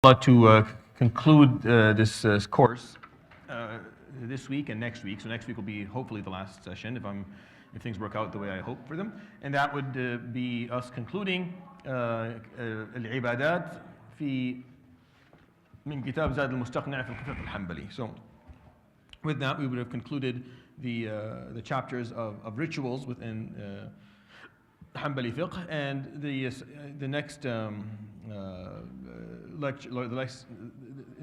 To conclude this course this week and next week. So next week will be hopefully the last session if things work out the way I hope for them. And that would be us concluding العبادات في من كتاب زاد المستقنع في الفقه الحنبلي. So with that we would have concluded the chapters of rituals within Hanbali fiqh, and the next lecture,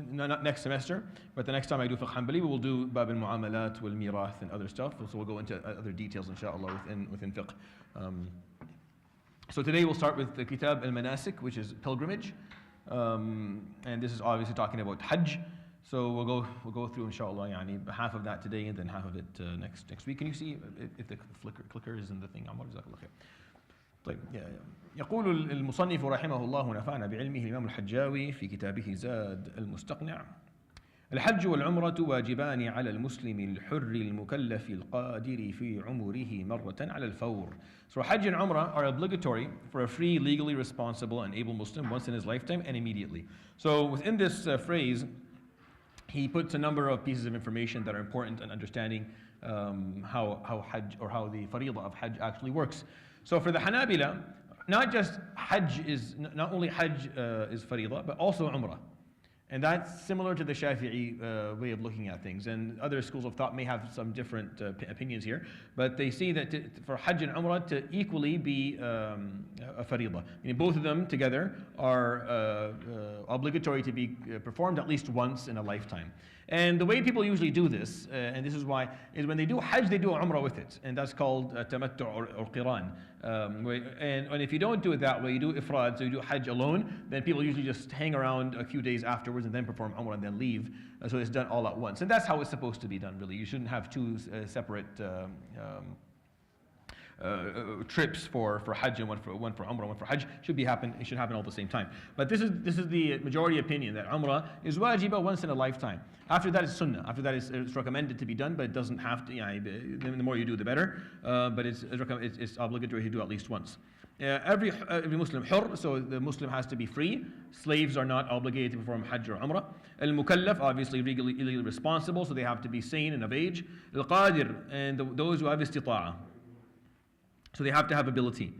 not next semester, but the next time I do fiqh Hanbali, we will do bab al-mu'amalat wal-mirath and other stuff. So we'll go into other details, inshallah, within fiqh. So today we'll start with the kitab al-manasik, which is pilgrimage, and this is obviously talking about hajj. So we'll go through, inshallah, half of that today and then half of it next week. Can you see if the clicker is in the thing? طيب. يقول المصنف رحمه الله ونفعنا بعلمه الإمام الحجاوي في كتابه زاد المستقنع: الحج والعمرة واجبان على المسلم الحر المكلف القادر في عمره مرة على الفور. So Hajj and Umrah are obligatory for a free, legally responsible and able Muslim once in his lifetime and immediately. So within this phrase, he puts a number of pieces of information that are important in understanding how Hajj, or how the fariḍah of Hajj actually works. So for the Hanabila, not only Hajj is fariḍah, but also Umrah. And that's similar to the Shafi'i way of looking at things. And other schools of thought may have some different opinions here, but they see that for Hajj and Umrah to equally be a fariḍah. Meaning both of them together are obligatory to be performed at least once in a lifetime. And the way people usually do this, and this is why, is when they do Hajj, they do Umrah with it. And that's called tamattu' or qiran. And if you don't do it that way, you do ifrad, so you do Hajj alone, then people usually just hang around a few days afterwards and then perform Umrah and then leave. So it's done all at once. And that's how it's supposed to be done, really. You shouldn't have two separate trips for Hajj and one for Umrah, one for Hajj. It should happen all at the same time. But this is the majority opinion, that Umrah is wajibah once in a lifetime. After that is sunnah. After that it's recommended to be done, but it doesn't have to. The more you do, the better. But it's obligatory to do at least once. Every Muslim hur, so the Muslim has to be free. Slaves are not obligated to perform Hajj or Umrah. Al-mukallaf, obviously legally responsible, so they have to be sane and of age. Al-qadir, and those who have istita'ah. So they have to have ability.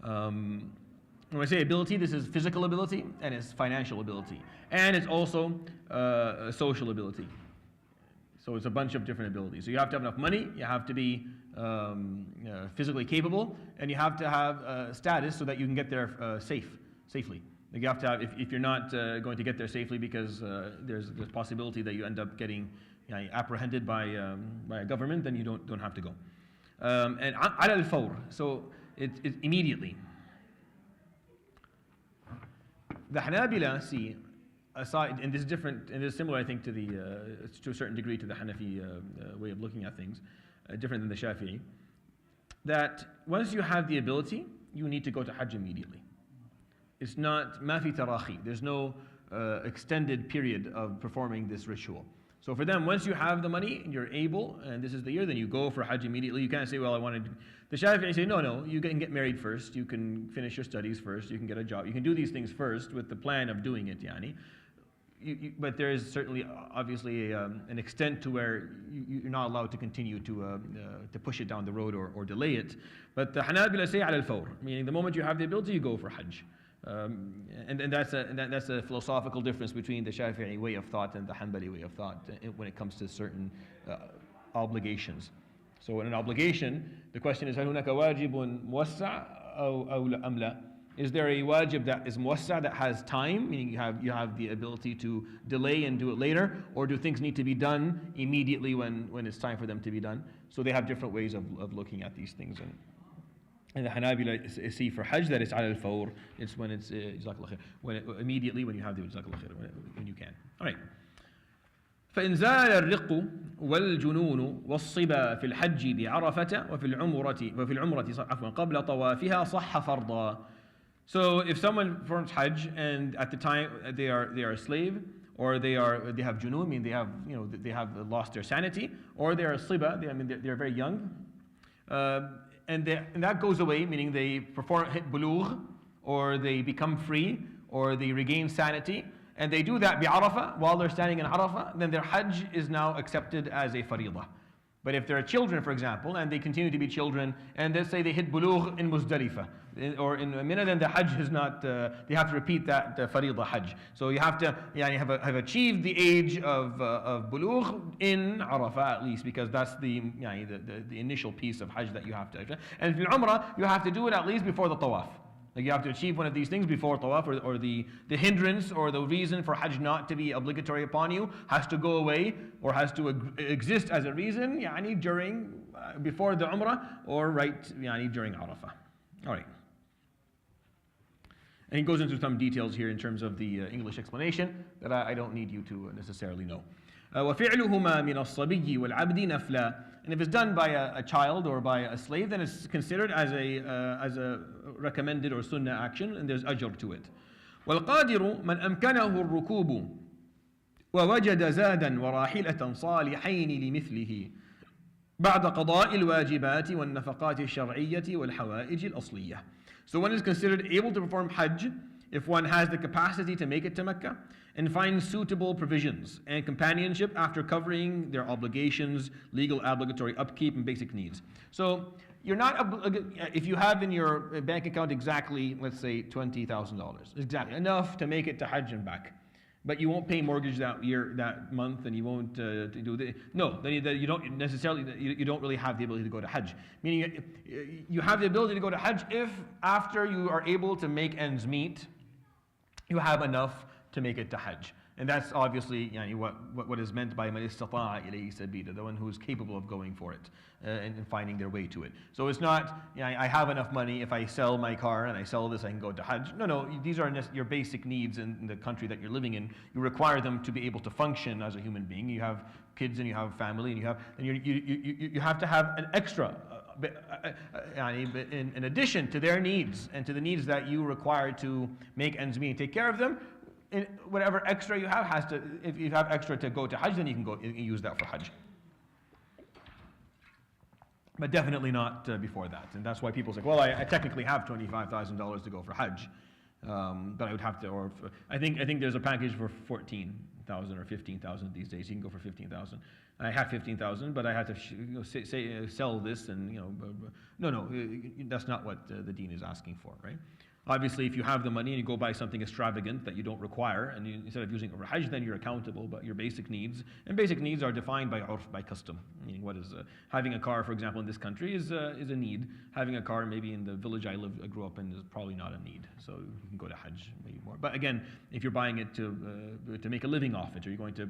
When I say ability, this is physical ability and it's financial ability. And it's also social ability. So it's a bunch of different abilities. So you have to have enough money, you have to be physically capable, and you have to have status so that you can get there safely. Like you have to have, if you're not going to get there safely because there's the possibility that you end up getting apprehended by a government, then you don't have to go. And ala al-fawr, so it's immediately. The Hanabila see, aside, and this is different, and this is similar, I think, to a certain degree to the Hanafi way of looking at things, different than the Shafi'i, that once you have the ability, you need to go to Hajj immediately. It's not ma fi tarahi. There's no extended period of performing this ritual. So for them, once you have the money and you're able, and this is the year, then you go for Hajj immediately. You can't say, well, I wanted. The Shafi'i say, no, you can get married first. You can finish your studies first. You can get a job. You can do these things first with the plan of doing it, but there is certainly, obviously, an extent to where you're not allowed to continue to push it down the road or delay it. But the Hanabila say ala al-fawr, meaning the moment you have the ability, you go for Hajj. And that's a philosophical difference between the Shafi'i way of thought and the Hanbali way of thought when it comes to certain obligations. So in an obligation, the question is, هل هناك واجب موسع أو أم لا? Is there a wajib that is muwassa, that has time, meaning you have the ability to delay and do it later, or do things need to be done immediately when it's time for them to be done? So they have different ways of looking at these things. And the Hanabila see for Hajj that it's ala al-fawr. It's when it's jazakallah khair, immediately when you have the jazakallah khair, when you can. All right. فإن زال الرق والجنون والصبا في الحج بعرفة وفي العمرة قبل طوافها صح فرضا. So if someone performs Hajj and at the time they are a slave, or they have junun, meaning they have lost their sanity, or they are siba, they're very young. And that goes away, meaning they hit bulugh, or they become free, or they regain sanity, and they do that bi'Arafah, while they're standing in Arafah, then their Hajj is now accepted as a faridah. But if they're children, for example, and they continue to be children, and let's say they hit bulugh in Muzdalifah or in Mina, then the Hajj is not, they have to repeat that faridah Hajj. So you have to have achieved the age of bulugh in Arafah at least, because that's the initial piece of Hajj that you have to. And in Umrah, you have to do it at least before the Tawaf. Like you have to achieve one of these things before Tawaf, or the hindrance or the reason for Hajj not to be obligatory upon you has to go away, or has to exist as a reason during, before the Umrah, or during Arafah. Alright. And he goes into some details here in terms of the English explanation that I don't need you to necessarily know. وَفِعْلُهُمَا مِنَ الصَّبِيِّ وَالْعَبْدِ نَفْلًا. And if it's done by a child or by a slave, then it's considered as a recommended or sunnah action, and there's ajr to it. وَالْقَادِرُ مَنْ أَمْكَنَهُ الرُّكُوبُ وَوَجَدَ زَادًا وَرَاحِلَةً صَالِحَيْنِ لِمِثْلِهِ بعد قضاء الواجبات والنفقات الشرعية والحوائج الأصلية. So one is considered able to perform Hajj if one has the capacity to make it to Mecca and finds suitable provisions and companionship after covering their obligations, legal obligatory upkeep, and basic needs. So you're not, if you have in your bank account exactly, let's say $20,000, exactly enough to make it to Hajj and back, but you won't pay mortgage that month, and you won't do the, no, then you don't necessarily, you don't really have the ability to go to Hajj. Meaning you have the ability to go to Hajj if after you are able to make ends meet, you have enough to make it to Hajj. And that's obviously what is meant by man istata'a ilayhi sabila, the one who is capable of going for it and finding their way to it. So it's not, I have enough money, if I sell my car and I sell this, I can go to Hajj. No, these are your basic needs in the country that you're living in. You require them to be able to function as a human being. You have kids and you have family, and you have to have an extra, in addition to their needs and to the needs that you require to make ends meet and take care of them. Whatever extra you have has to, if you have extra to go to Hajj, then you can go and use that for Hajj. But definitely not before that. And that's why people say, well, I technically have $25,000 to go for Hajj, but I would have to, or I think there's a package for 14,000 or 15,000 these days. You can go for 15,000. I have 15,000, but I have to sell this, and no, that's not what the Deen is asking for, right? Obviously, if you have the money and you go buy something extravagant that you don't require, and instead of using it for Hajj, then you're accountable. But your basic needs, and basic needs are defined by urf, by custom. Meaning, what is having a car, for example, in this country is a need. Having a car, maybe in the village I grew up in, is probably not a need. So you can go to Hajj maybe more. But again, if you're buying it to make a living off it, or you're going to,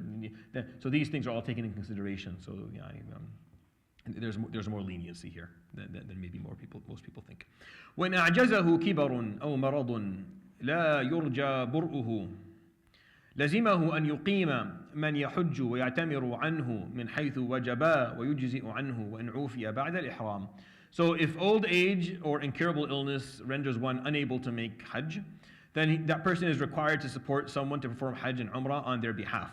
so these things are all taken into consideration. So there's more leniency here than maybe most people think. وإن أعجزه كبر أو مرض لا يرجى برؤه لزمه أن يقيم من يحج ويعتمر عنه من حيث وجبا ويجزئ عنه وإن عوفي بعد الإحرام. So if old age or incurable illness renders one unable to make Hajj, then that person is required to support someone to perform Hajj and Umrah on their behalf,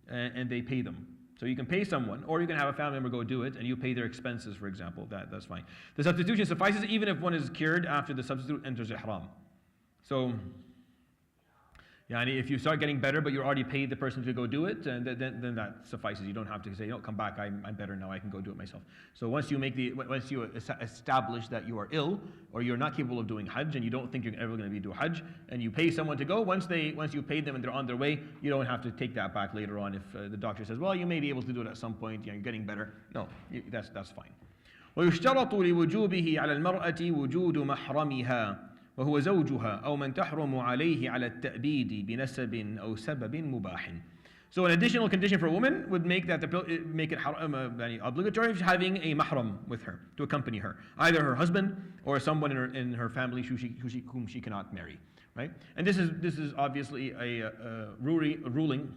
and they pay them. So you can pay someone, or you can have a family member go do it, and you pay their expenses, for example. That's fine. The substitution suffices even if one is cured after the substitute enters ihram. So, if you start getting better, but you already paid the person to go do it, and then that suffices. You don't have to say, come back, I'm better now, I can go do it myself. So once you establish that you are ill, or you're not capable of doing Hajj, and you don't think you're ever going to be doing Hajj, and you pay someone to go, once you paid them and they're on their way, you don't have to take that back later on if the doctor says, well, you may be able to do it at some point, you're getting better. No, that's fine. ويشترط لوجوبه على المرأة وجود محرمها وهو زوجها أو من تحرم عليه على التأبيد بنسب أو سبب مباح. So an additional condition for a woman would make it obligatory having a mahram with her to accompany her, either her husband or someone in her family whom she cannot marry, right? And this is obviously a ruling,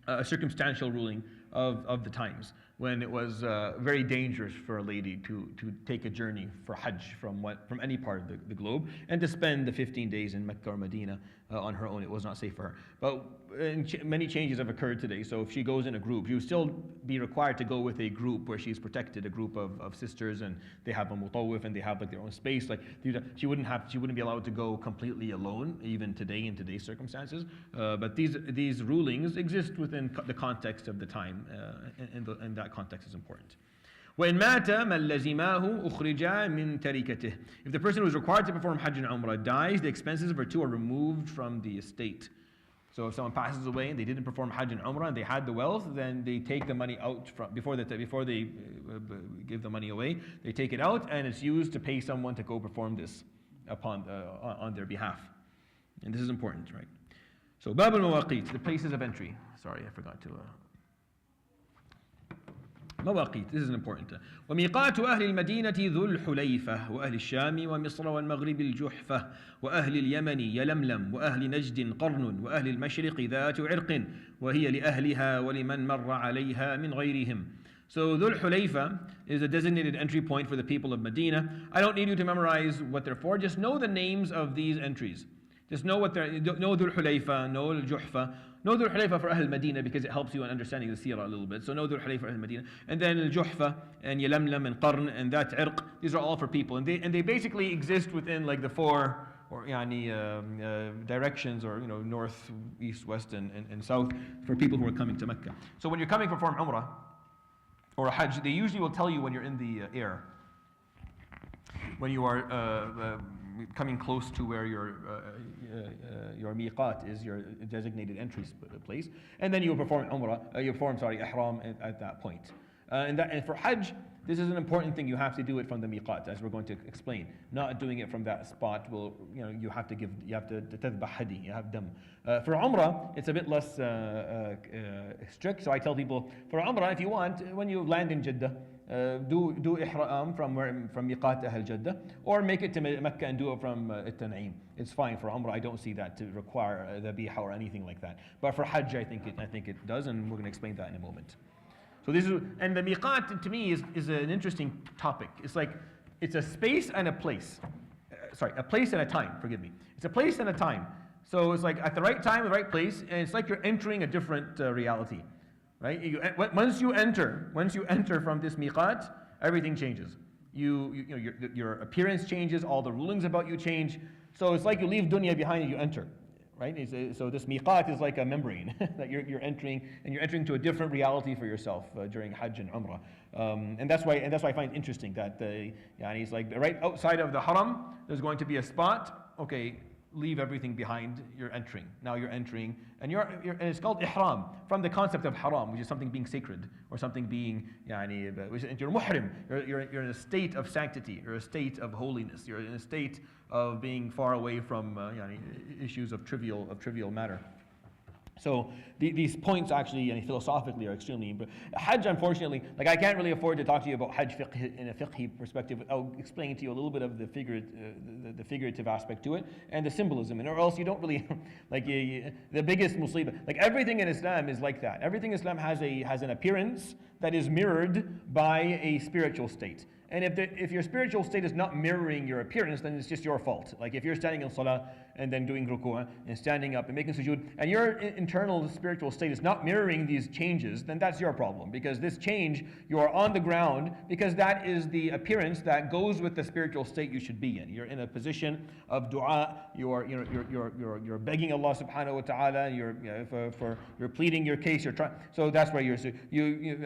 a circumstantial ruling of the times, when it was very dangerous for a lady to take a journey for Hajj from any part of the globe, and to spend the 15 days in Mecca or Medina on her own. It was not safe for her. But many changes have occurred today. So if she goes in a group, she would still be required to go with a group where she's protected, a group of sisters, and they have a mutawif and they have like their own space. Like she wouldn't be allowed to go completely alone, even today in today's circumstances. But these rulings exist within the context of the time, and that context is important. وإن مات من لزماه أخرج من تركته. If the person who is required to perform Hajj and Umrah dies, the expenses of her two are removed from the estate. So if someone passes away and they didn't perform Hajj and Umrah and they had the wealth, then they take the money out before they give the money away. They take it out and it's used to pay someone to go perform this on their behalf. And this is important, right? So Bab al-Mawaqit, the places of entry. Sorry, I forgot to. مواقيت, this is important. وميقات أهل المدينة ذو الحليفة وأهل الشام ومصر والمغرب الجحفة وأهل اليمن يلملم وأهل نجد قرن وأهل المشرق ذات عرق وهي لأهلها ولمن مر عليها من غيرهم. So Dhul Hulayfa is a designated entry point for the people of Medina. I don't need you to memorize what they're for, just know the names of these entries. Just know what they're, know Dhul Hulayfa, know Al-Juhfa, know Dhul Hulayfa for Ahl Medina because it helps you in understanding the seerah a little bit. So know Dhul Hulayfa for Ahl Medina. And then Al-Juhfa and Yalamlam and Qarn and that Irq, these are all for people. And they basically exist within like the four or directions, or north, east, west, and south for people who are coming to Mecca. So when you're coming to perform Umrah or a Hajj, they usually will tell you when you're in the air, when you are coming close to where your miqat is, your designated entry place, and then you perform Umrah, Ihram at that point. And for Hajj, this is an important thing. You have to do it from the miqat, as we're going to explain. Not doing it from that spot will, you have to tadbah hadi, you have dam. For Umrah, it's a bit less strict. So I tell people, for Umrah, if you want, when you land in Jeddah, do ihram from miqat Ahl Jeddah, or make it to Mecca and do it from Tan'im. It's fine for Umrah. I don't see that to require the biha or anything like that. But for Hajj, I think it does, and we're going to explain that in a moment. So and the miqat to me is an interesting topic. It's a space and a place. A place and a time. Forgive me. It's a place and a time. So it's like at the right time, the right place, and it's like you're entering a different reality. Right? Once you enter from this miqat, everything changes. Your appearance changes, all the rulings about you change. So it's like you leave dunya behind and you enter. Right? So this miqat is like a membrane that you're entering, and you're entering to a different reality for yourself during Hajj and Umrah. And that's why I find it interesting that it's like right outside of the Haram, there's going to be a spot. Okay, leave everything behind. You're entering. Now you're entering, and and it's called ihram from the concept of haram, which is something being sacred or something being you're muhrim. You're in a state of sanctity. You're in a state of holiness. You're in a state of being far away from issues of trivial matter. So these points actually, philosophically, are extremely important. Hajj, unfortunately, I can't really afford to talk to you about Hajj fiqh in a fiqhi perspective. I'll explain to you a little bit of the figurative aspect to it and the symbolism, or else you don't really the biggest musibah. Everything in Islam is like that. Everything in Islam has an appearance that is mirrored by a spiritual state. And if your spiritual state is not mirroring your appearance, then it's just your fault. Like if you're standing in salah and then doing ruku' and standing up and making sujood, and your internal spiritual state is not mirroring these changes, then that's your problem. Because this change, you are on the ground, because that is the appearance that goes with the spiritual state you should be in. You're in a position of dua. You're begging Allah subhanahu wa ta'ala. You're pleading your case. You're trying. So that's where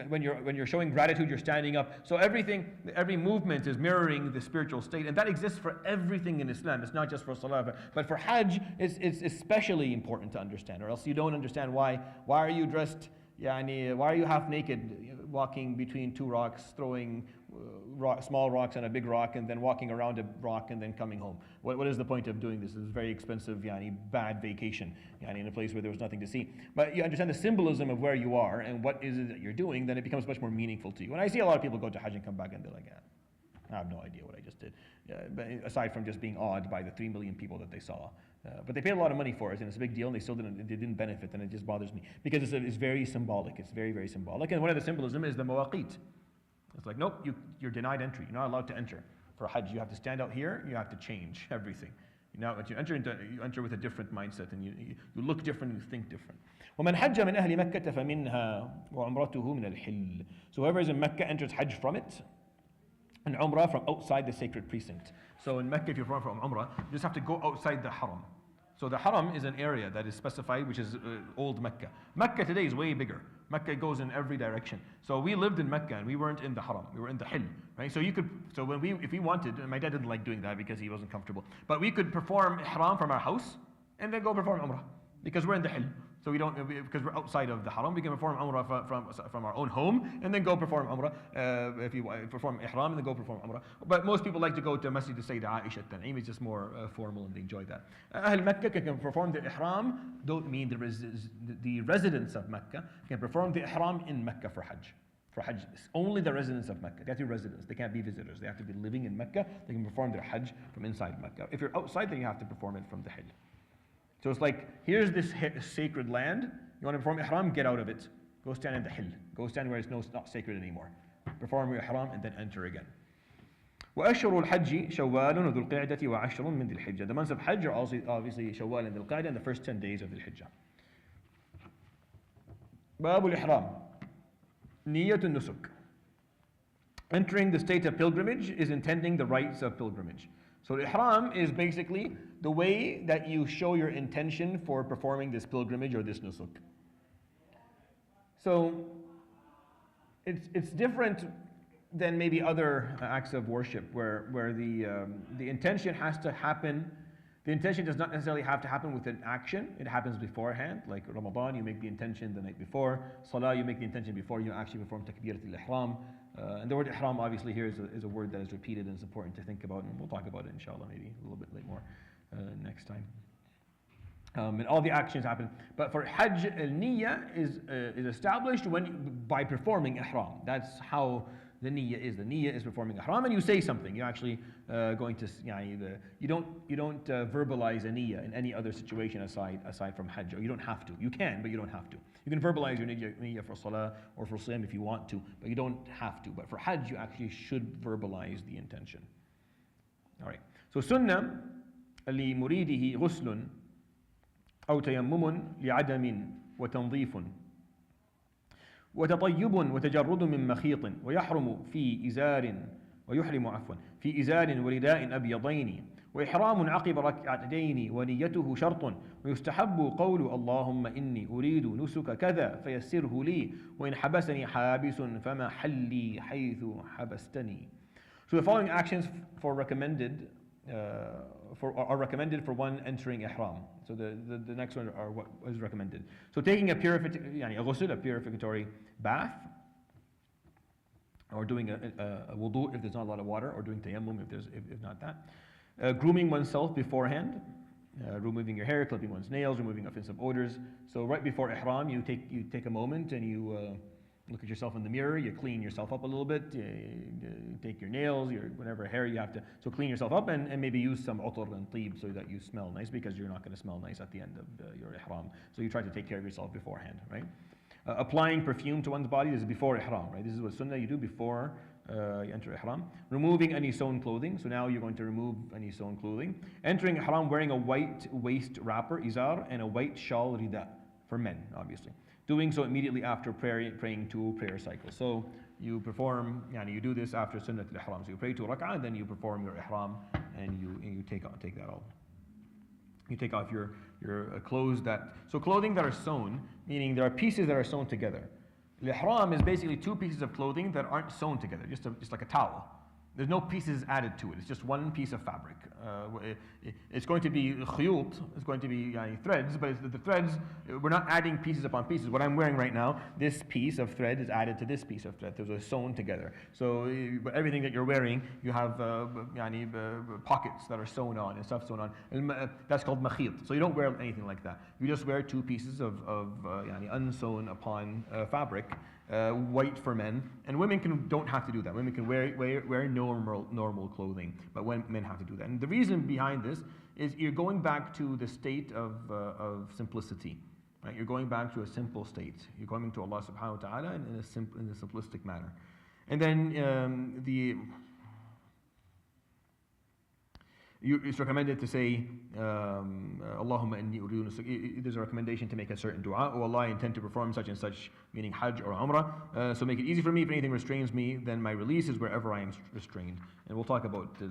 when you're showing gratitude, you're standing up. So every movement is mirroring the spiritual state, and that exists for everything in Islam. It's not just for salah, but for Hajj, it's especially important to understand, or else you don't understand why are you dressed, why are you half naked, walking between two rocks, throwing small rocks on a big rock, and then walking around a rock and then coming home. What is the point of doing this? It's a very expensive, bad vacation, in a place where there was nothing to see. But you understand the symbolism of where you are and what is it that you're doing, then it becomes much more meaningful to you. When I see a lot of people go to Hajj and come back and they're like, I have no idea what I just did. But aside from just being awed by the 3 million people that they saw. But they paid a lot of money for it, and it's a big deal, and they didn't benefit, and it just bothers me. Because it's very symbolic. It's very, very symbolic. And one of the symbolism is the mawaqit. It's like, nope, you're denied entry. You're not allowed to enter. For Hajj, you have to stand out here, you have to change everything. Now, when you enter with a different mindset, and you look different, you think different. وَمَنْ حَجَّ مِنْ أَهْلِ مَكَّةَ فَمِنْهَا وَعُمْرَتُهُ مِنَ الْحِلِّ. So whoever is in Mecca enters Hajj from it, and Umrah from outside the sacred precinct. So in Mecca, if you're from Umrah, you just have to go outside the Haram. So the Haram is an area that is specified, which is old Mecca. Mecca today is way bigger. Mecca goes in every direction. So we lived in Mecca and we weren't in the Haram. We were in the Hill, right? So if we wanted, and my dad didn't like doing that because he wasn't comfortable, but we could perform Ihram from our house and then go perform Umrah because we're in the Hill. So because we're outside of the Haram, we can perform Umrah from our own home and then go perform Umrah. If you perform Ihram and then go perform Umrah. But most people like to go to Masjid Sayyidah Aisha at-Tan'im. It's just more formal and they enjoy that. Ahl Mecca can perform the Ihram, don't mean the residents of Mecca, can perform the Ihram in Mecca for Hajj. For Hajj, only the residents of Mecca. They have to be residents. They can't be visitors. They have to be living in Mecca. They can perform their Hajj from inside Mecca. If you're outside, then you have to perform it from the Hill. So it's like, here's this sacred land. You want to perform Ihram, get out of it. Go stand in the Hill. Go stand where it's not sacred anymore. Perform your Ihram and then enter again. وأشهر الحج شوال وذو القعدة وعشر من ذي الحجة. The months of Hajj are obviously Shawwal and Dhul Qa'dah and the first 10 days of the Hijjah. باب الإحرام نية النسك. Entering the state of pilgrimage is intending the rites of pilgrimage. So the Ihram is basically the way that you show your intention for performing this pilgrimage or this nusuk. So it's different than maybe other acts of worship where the intention has to happen. The intention does not necessarily have to happen with an action. It happens beforehand. Like Ramadan, you make the intention the night before. Salah, you make the intention before you actually perform Takbirat al-Ihram. And the word Ihram obviously here is a word that is repeated and it's important to think about. And we'll talk about it inshallah maybe a little bit more next time. And all the actions happen. But for Hajj, al-Niyya is established by performing Ihram. That's how the niyyah is. The niyyah is performing ihram, and you say something. You're actually going to, you don't verbalize a niyyah in any other situation aside from hajj. Or you don't have to. You can, but you don't have to. You can verbalize your niyyah for salah or for siyam if you want to, but you don't have to. But for hajj, you actually should verbalize the intention. All right. So sunnah لمريده غسل أو تيمم لعدم وتنظيف وتطيب وتجرد من مخيط ويحرم في إزار ويحرم عفوا في إزار ورداء أبيضين وإحرام عقب ركعتين ونيته شرط ويستحب قول اللهم إني أريد نسك كذا فيسره لي وإن حبسني حابس فما حلي حيث حبستني. So the following actions are recommended for one entering ihram. So the next one are what is recommended. So taking a purificatory bath, or doing a wudu if there's not a lot of water, or doing tayammum if not that. Grooming oneself beforehand, removing your hair, clipping one's nails, removing offensive odors. So right before ihram, you take a moment and you look at yourself in the mirror, you clean yourself up a little bit, you take your nails, your whatever hair you have to, so clean yourself up and maybe use some utur and tib so that you smell nice, because you're not going to smell nice at the end of your ihram. So you try to take care of yourself beforehand, right? Applying perfume to one's body, this is before ihram, right? This is what sunnah you do before you enter ihram. Removing any sewn clothing, so now you're going to remove any sewn clothing. Entering ihram wearing a white waist wrapper, izar, and a white shawl, rida, for men, obviously. Doing so immediately after praying 2 prayer cycles. So you perform, you do this after Sunnat al-Ihram. So you pray 2 rak'ah, and then you perform your Ihram, and you take that off. You take off your clothes so clothing that are sewn, meaning there are pieces that are sewn together. Al-Ihram is basically 2 pieces of clothing that aren't sewn together, just like a towel. There's no pieces added to it. It's just one piece of fabric. It's going to be khuyut, it's going to be threads, but the threads, we're not adding pieces upon pieces. What I'm wearing right now, this piece of thread is added to this piece of thread. Those are sewn together. So everything that you're wearing, you have pockets that are sewn on and stuff sewn on. And that's called makhit. So you don't wear anything like that. You just wear 2 pieces of unsewn upon fabric. White for men, and women don't have to do that. Women can wear normal clothing, but men have to do that. And the reason behind this is you're going back to the state of simplicity, right? You're going back to a simple state. You're going to Allah Subhanahu wa Taala in a simplistic manner. And then It's recommended to say, Allahumma inni uridu. There's a recommendation to make a certain dua. Oh Allah, I intend to perform such and such, meaning Hajj or Umrah. So make it easy for me. If anything restrains me, then my release is wherever I am restrained. And we'll talk about the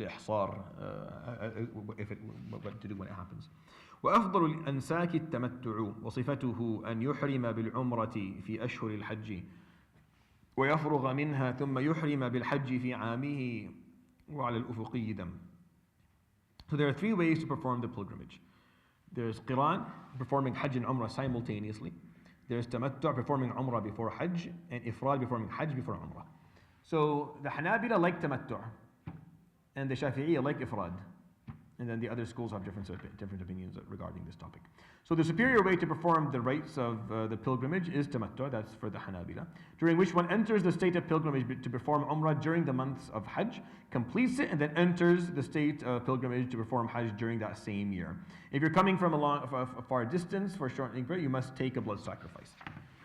ihsar, what to do when it happens. وأفضل الأنساك التمتع وصفته أن يحرم بالعمرة في أشهر الحج ويفرغ منها ثم يحرم بالحج في عامه وعلى الأفقي دم. So there are three ways to perform the pilgrimage. There's Qiran, performing Hajj and Umrah simultaneously. There's Tamattu', performing Umrah before Hajj, and Ifrad, performing Hajj before Umrah. So the Hanabila like Tamattu', and the Shafi'iyya like Ifrad. And then the other schools have different opinions regarding this topic. So the superior way to perform the rites of the pilgrimage is tamattu', that's for the Hanabila, during which one enters the state of pilgrimage to perform Umrah during the months of Hajj, completes it, and then enters the state of pilgrimage to perform Hajj during that same year. If you're coming from a far distance for a shortening period, you must take a blood sacrifice.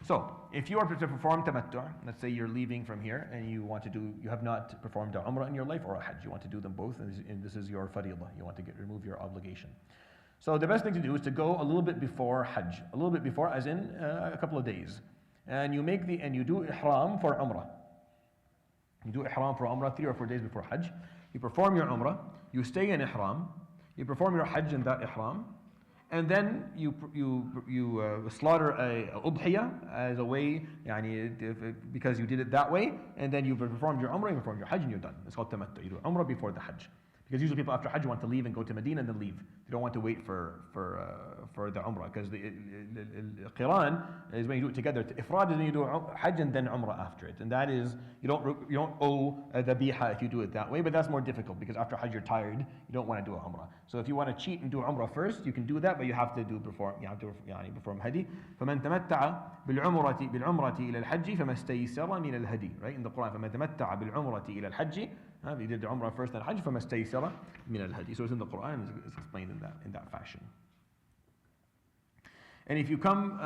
So, if you are to perform tamattu', let's say you're leaving from here and you have not performed a Umrah in your life or a Hajj, you want to do them both, and this is your faridah, you want to remove your obligation. So the best thing to do is to go a little bit before Hajj, a little bit before, as in a couple of days, and you do ihram for Umrah. You do ihram for Umrah 3 or 4 days before Hajj. You perform your Umrah, you stay in ihram, you perform your Hajj in that ihram, and then you slaughter a udhiyah as a way, because you did it that way, and then you performed your Umrah, you performed your Hajj, and you're done. It's called tamattu'. You do Umrah before the Hajj. Because usually people after Hajj want to leave and go to Medina and then leave. They don't want to wait for the Umrah, because the Qiran is when you do it together. Ifrad is when you do Hajj and then Umrah after it, and that is you don't owe the biha if you do it that way. But that's more difficult because after Hajj you're tired. You don't want to do a Umrah. So if you want to cheat and do Umrah first, you can do that, but you have to perform Hadi. فمن تمتع بالعمرة إلى الحج فما استيسر من الهدي. Right in the Quran, فمن تمتع بالعمرة إلى الحج. If you did the Umrah first and Hajj, فما استيسر من الهدي. So it's in the Quran, it's explained in that fashion. And if you come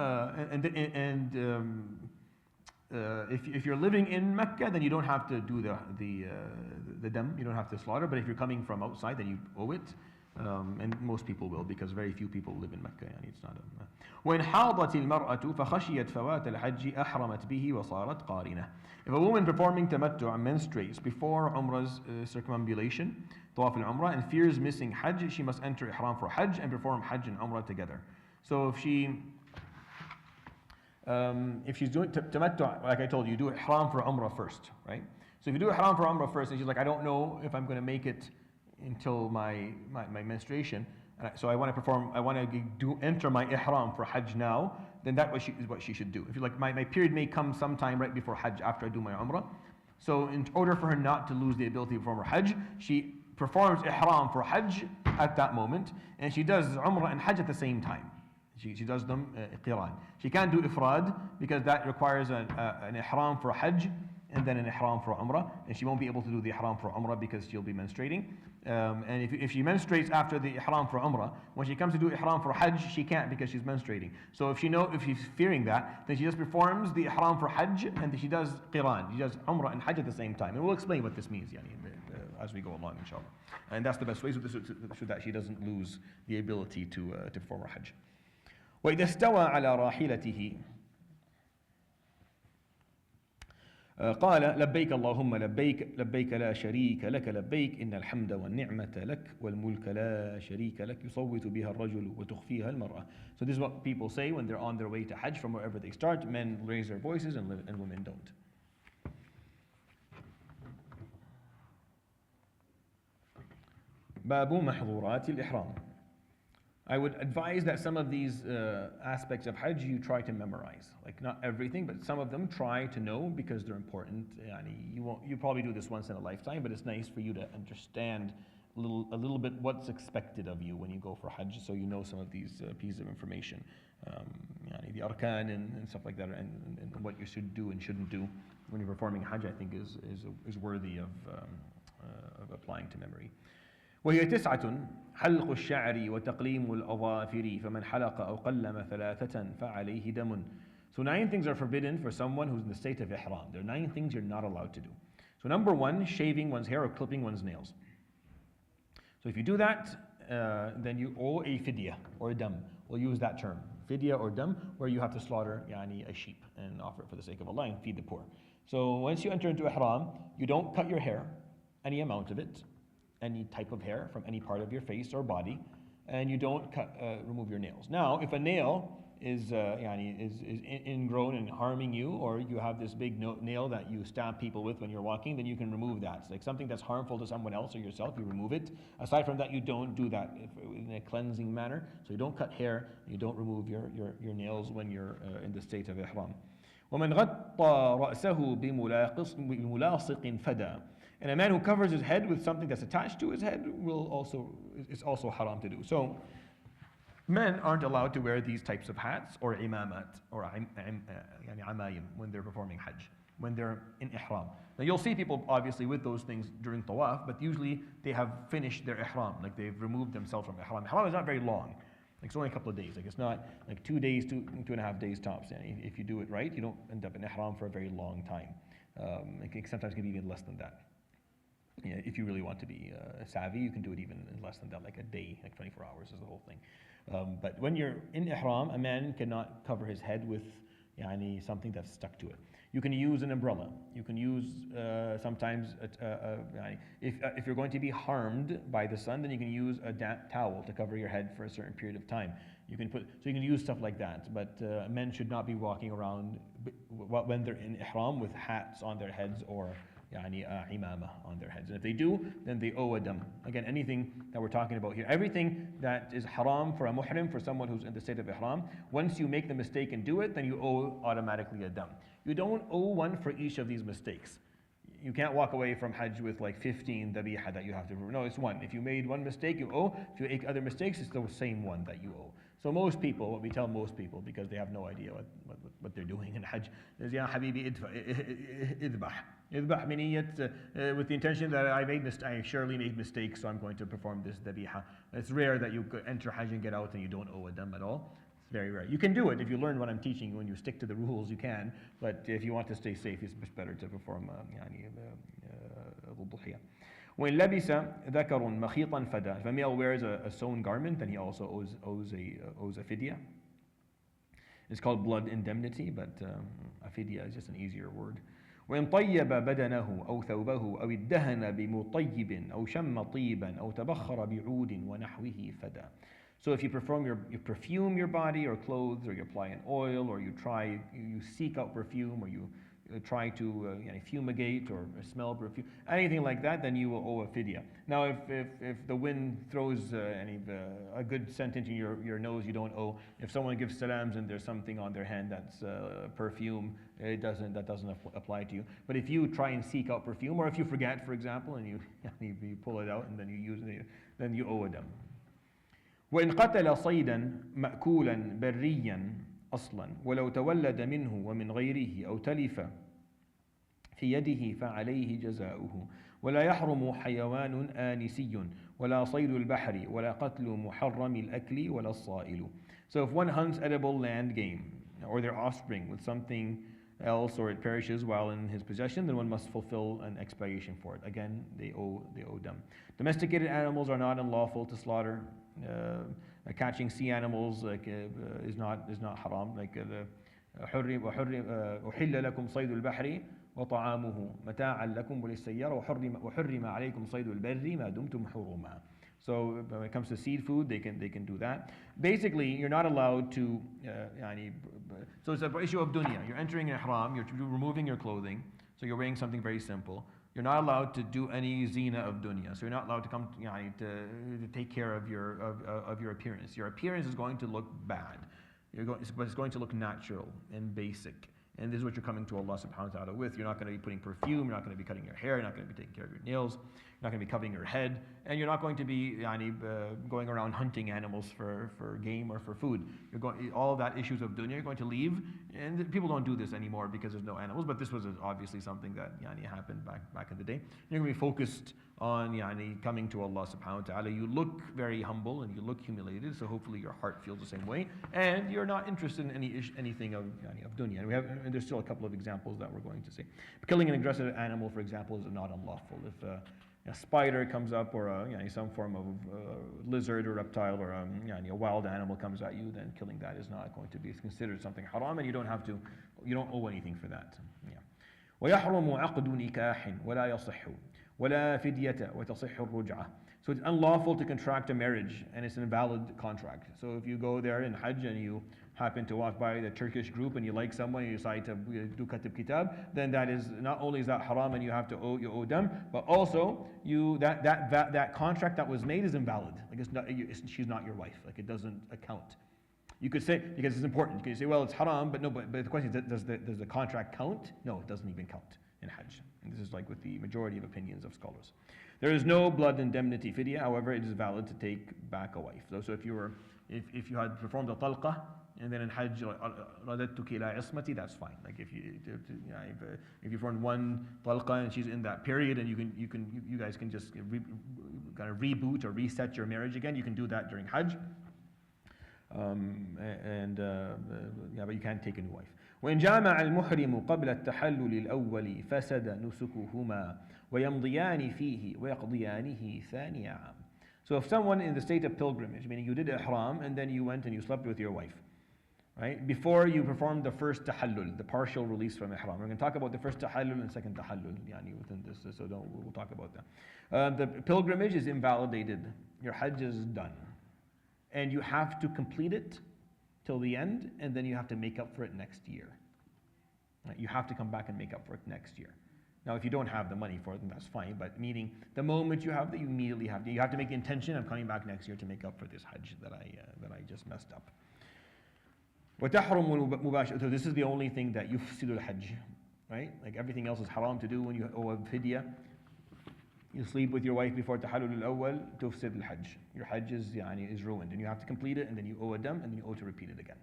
if you're living in Mecca, then you don't have to do the dam, you don't have to slaughter. But if you're coming from outside, then you owe it. And most people will, because very few people live in Mecca. It's not a. وإن حاضت المرأة فخشيت فوات الحج أحرمت به وصارت قارنة. If a woman performing tamattu' menstruates before Umrah's circumambulation, Tawaf al-Umrah, and fears missing Hajj, she must enter Ihram for Hajj and perform Hajj and Umrah together. So if she's doing tamattu', like I told you, do Ihram for Umrah first, right? So if you do Ihram for Umrah first, and she's like, I don't know if I'm going to make it until my menstruation, so I want to enter my ihram for Hajj now, then that is what she should do. If you're like, my period may come sometime right before Hajj after I do my Umrah, so in order for her not to lose the ability to perform her Hajj, she performs ihram for Hajj at that moment, and she does Umrah and Hajj at the same time. She does them qiran. She can't do ifrad because that requires an ihram for Hajj and then an ihram for Umrah, and she won't be able to do the ihram for Umrah because she'll be menstruating. And if she menstruates after the ihram for Umrah, when she comes to do ihram for Hajj, she can't because she's menstruating. So if she's fearing that, then she just performs the ihram for Hajj and she does qiran. She does Umrah and Hajj at the same time. And we'll explain what this means as we go along, inshallah. And that's the best way so that she doesn't lose the ability to perform her Hajj. وإذا استوى على راحلته قال لبيك اللهم لبيك لبيك لا شريك لك لبيك إن الحمد والنعمة لك والملك لا شريك لك يصوت بها الرجل وتخفيها المرأة. So this is what people say when they're on their way to Hajj from wherever they start. Men raise their voices and women don't. باب محظورات الإحرام. I would advise that some of these aspects of Hajj you try to memorize. Like not everything, but some of them try to know because they're important. You probably do this once in a lifetime, but it's nice for you to understand a little bit what's expected of you when you go for Hajj, so you know some of these pieces of information. The arkan and stuff like that, and what you should do and shouldn't do when you're performing Hajj, I think is worthy of applying to memory. وهي 9 حلق الشعر وتقليم الأظافر فمن حلق أو قلم 3 فعليه دم. So 9 things are forbidden for someone who's in the state of ihram. There are 9 things you're not allowed to do. So number 1, shaving one's hair or clipping one's nails. So if you do that, then you owe a fidya or a dam. We'll use that term, fidya or dam, where you have to slaughter a sheep and offer it for the sake of Allah and feed the poor. So once you enter into ihram, you don't cut your hair, any amount of it, any type of hair from any part of your face or body, and you don't remove your nails. Now, if a nail is ingrown and harming you, or you have this big nail that you stab people with when you're walking, then you can remove that. It's like something that's harmful to someone else or yourself, you remove it. Aside from that, you don't do that in a cleansing manner. So you don't cut hair, you don't remove your nails when you're in the state of ihram. وَمَنْ غَطَّى رَأْسَهُ بِمُلَاصِقٍ فَدَى. And a man who covers his head with something that's attached to his head is also haram to do. So men aren't allowed to wear these types of hats or imamat or amayim when they're performing hajj, when they're in ihram. Now you'll see people obviously with those things during tawaf, but usually they have finished their ihram, like they've removed themselves from ihram. Ihram is not very long. Like it's only a couple of days. Like it's not like 2 days, 2.5 days tops. And if you do it right, you don't end up in ihram for a very long time. Sometimes it can be even less than that. Yeah, if you really want to be savvy, you can do it even in less than that, like a day, like 24 hours is the whole thing. But when you're in ihram, a man cannot cover his head with something that's stuck to it. You can use an umbrella. You can use sometimes, if you're going to be harmed by the sun, then you can use a damp towel to cover your head for a certain period of time. So you can use stuff like that. But men should not be walking around when they're in ihram with hats on their heads or imama on their heads. And if they do, then they owe a dam. Again, anything that we're talking about here, everything that is haram for a muhrim, for someone who's in the state of ihram, once you make the mistake and do it, then you owe automatically a dam. You don't owe one for each of these mistakes. You can't walk away from hajj with like 15 dhabiha that you have to remove. No, it's one. If you made one mistake, you owe. If you make other mistakes, it's the same one that you owe. So most people, what we tell most people, because they have no idea what they're doing in hajj, is Ya Habibi idbah. Idbah miniyat, with the intention that I surely made mistakes, so I'm going to perform this dhabiha. It's rare that you enter hajj and get out and you don't owe a dam at all. It's very rare. You can do it if you learn what I'm teaching. When you stick to the rules, you can. But if you want to stay safe, it's much better to perform الضحية. وإن لبس ذكر مخيطا فدا. If a male wears a sewn garment, then he also owes a fidya. It's called blood indemnity, but a fidya is just an easier word. وإن طيب بدنه أو ثوبه أو ادهن بمطيب أو شم طيبا أو تبخر بعود ونحوه فدا. So if you perfume your body or clothes, or you apply an oil, or you seek out perfume, or you try to fumigate or smell perfume, anything like that, then you will owe a fidya. Now, if the wind throws a good scent into your nose, you don't owe. If someone gives salams and there's something on their hand that's perfume, that doesn't apply to you. But if you try and seek out perfume, or if you forget, for example, and you pull it out and then you use it, then you owe a dam. وإن قتل صيدا مأكولا بريا أصلا ولو تولد منه ومن غيره أو تلف في يده فعليه جزاؤه ولا يحرم حيوان آنسي ولا صيد البحر ولا قتل محرم الأكل ولا الصائل. So if one hunts edible land game or their offspring with something else, or it perishes while in his possession, then one must fulfill an expiation for it. Again, they owe them. Domesticated animals are not unlawful to slaughter. Catching sea animals is not haram. Like أحل لكم صيد البحر وطعامه متاعا لكم وللسيارة وحرم عليكم صيد البر ما دمتم حرما. So when it comes to seafood, they can do that. Basically, you're not allowed to. So it's an issue of dunya. You're entering ihram. You're removing your clothing. So you're wearing something very simple. You're not allowed to do any zina of dunya. So you're not allowed to come to take care of your appearance. Your appearance is going to look bad. But it's going to look natural and basic. And this is what you're coming to Allah subhanahu wa ta'ala with. You're not going to be putting perfume, you're not going to be cutting your hair, you're not going to be taking care of your nails, you're not going to be covering your head, and you're not going to be going around hunting animals for game or for food. All of that issues of dunya you're going to leave, and people don't do this anymore because there's no animals, but this was obviously something that happened back in the day. You're going to be focused on coming to Allah subhanahu wa ta'ala. You look very humble and you look humiliated, so hopefully your heart feels the same way, and you're not interested in anything of dunya. And there's still a couple of examples that we're going to see. Killing an aggressive animal, for example, is not unlawful. a spider comes up, or some form of lizard or reptile, or a wild animal comes at you, then killing that is not going to be considered something haram, and you don't owe anything for that. Yeah. ويحرم عقد نكاح ولا يصح ولا فدية وتصح الرجعة. So it's unlawful to contract a marriage, and it's an invalid contract. So if you go there in Hajj and you happen to walk by the Turkish group and you like someone and you decide to do katib kitab, then that is not only is that haram and you owe them, but also that contract that was made is invalid. Like she's not your wife. Like it doesn't account. You could say, because it's important, you could say, well, it's haram, but the question is, does the contract count? No, it doesn't even count in Hajj. And this is like with the majority of opinions of scholars. There is no blood indemnity fidya, however, it is valid to take back a wife. So if you had performed a talqah, and then in Hajj, radadtuki ila ismati, that's fine. Like if you performed one talqah and she's in that period, and you guys can just kind of reboot or reset your marriage again, you can do that during Hajj. But you can't take a new wife. وإن جامع المحرم قبل التحلل الأول فسد نسكهما ويمضيان فيه ويقضيانه ثاني عام. So if someone in the state of pilgrimage, meaning you did ihram and then you went and you slept with your wife, right? Before you performed the first tahallul, the partial release from ihram. We're going to talk about the first tahallul and second tahallul within this, so we'll talk about that. The pilgrimage is invalidated. Your Hajj is done. And you have to complete it till the end, and then you have to make up for it next year. Right? You have to come back and make up for it next year. Now, if you don't have the money for it, then that's fine, but meaning the moment you have that, you immediately have to make the intention of coming back next year to make up for this Hajj that I just messed up. So this is the only thing that yufsidu al-Hajj, right? Like everything else is haram to do when you owe a fidya. You sleep with your wife before tahallul al-awwal, tufsid al-Hajj. Your Hajj is ruined, and you have to complete it, and then you owe a dam, and then you owe to repeat it again.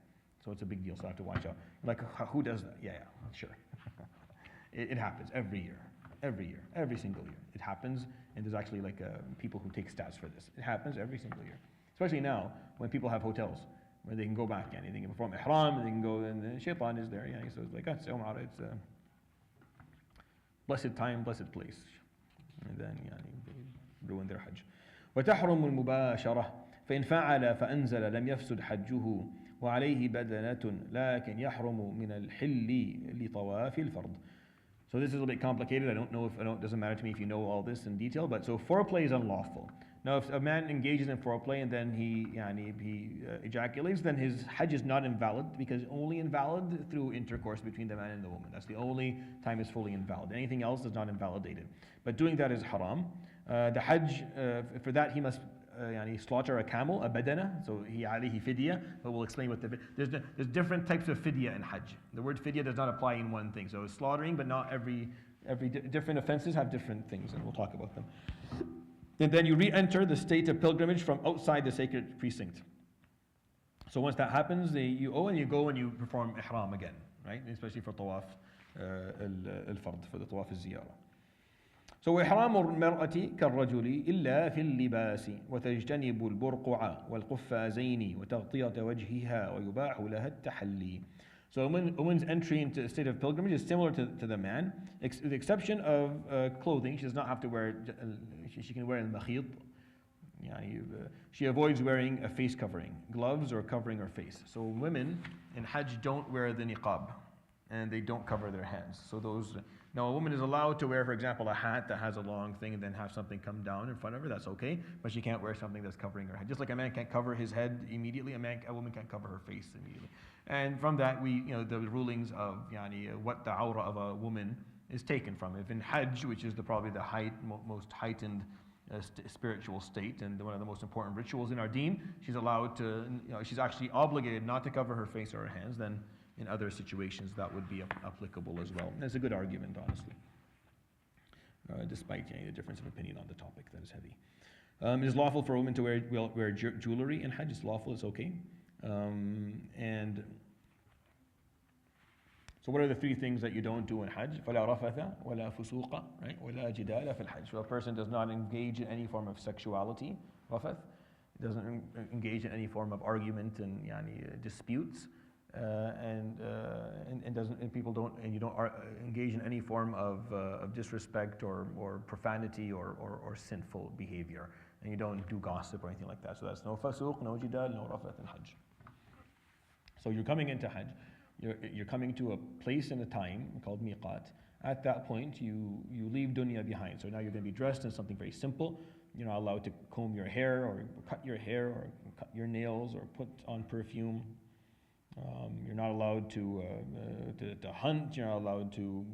So it's a big deal, so I have to watch out. Like, who does that? Yeah, sure. It happens every year, every single year. It happens, and there's actually like people who take stats for this. It happens every single year. Especially now, when people have hotels, where they can go back, and they can perform ihram, and they can go, and the shaitan is there, so it's like, it's a blessed time, blessed place. And then they ruin their Hajj. وتحرم المباشرة فإن فعل فأنزل لم يفسد حجه وعليه بدنة لكن يحرم من الحل لطواف الفرض. So this is a little bit complicated. It doesn't matter to me if you know all this in detail, but so foreplay is unlawful. Now if a man engages in foreplay and then he ejaculates, then his Hajj is not invalid, because only invalid through intercourse between the man and the woman. That's the only time it's fully invalid. Anything else is not invalidated. But doing that is haram. The Hajj, for that he must slaughter a camel, a badana, so he alayhi fidya, but we'll explain what there's different types of fidya in Hajj. The word fidya does not apply in one thing, so it's slaughtering, but not every different offenses have different things, and we'll talk about them. And then you re-enter the state of pilgrimage from outside the sacred precinct. So once that happens, you owe, and you go and you perform ihram again, right? Especially for tawaf al-fard, for the tawaf al-ziyarah. So إحرام المرأة كالرجل إلا في اللباس وتجتنب البرقع والقفازين وتغطية وجهها ويباح لها التحلي. So a woman's entry into a state of pilgrimage is similar to the man, with the exception of clothing. She does not have to wear, she can wear al-makhid. She avoids wearing a face covering, gloves or covering her face. So women in Hajj don't wear the niqab, and they don't cover their hands. So now a woman is allowed to wear, for example, a hat that has a long thing and then have something come down in front of her, that's okay, but she can't wear something that's covering her head. Just like a man can't cover his head immediately, a woman can't cover her face immediately. And from that, the rulings of what the awrah of a woman is taken from. If in Hajj, which is probably the most heightened spiritual state and one of the most important rituals in our deen, she's allowed to, she's actually obligated not to cover her face or her hands, then in other situations that would be applicable as well. And it's a good argument, honestly, despite the difference of opinion on the topic that is heavy. It is lawful for a woman to wear jewelry in Hajj. It's lawful, it's okay. And so what are the three things that you don't do in Hajj? فَلَا رَفَثَ وَلَا فُسُوقَ, right? وَلَا جِدَالَ فِي الْحَجِّ. So a person does not engage in any form of sexuality, rafath. Doesn't engage in any form of argument and disputes. And and people don't, and you don't engage in any form of disrespect or profanity or sinful behavior, and you don't do gossip or anything like that. So that's no fasuq, no jidal, no rafath in Hajj. So you're coming into Hajj, you're coming to a place and a time called miqat. At that point, you leave dunya behind. So now you're going to be dressed in something very simple. You're not allowed to comb your hair or cut your hair or cut your nails or put on perfume. You're not allowed to hunt. You're not allowed to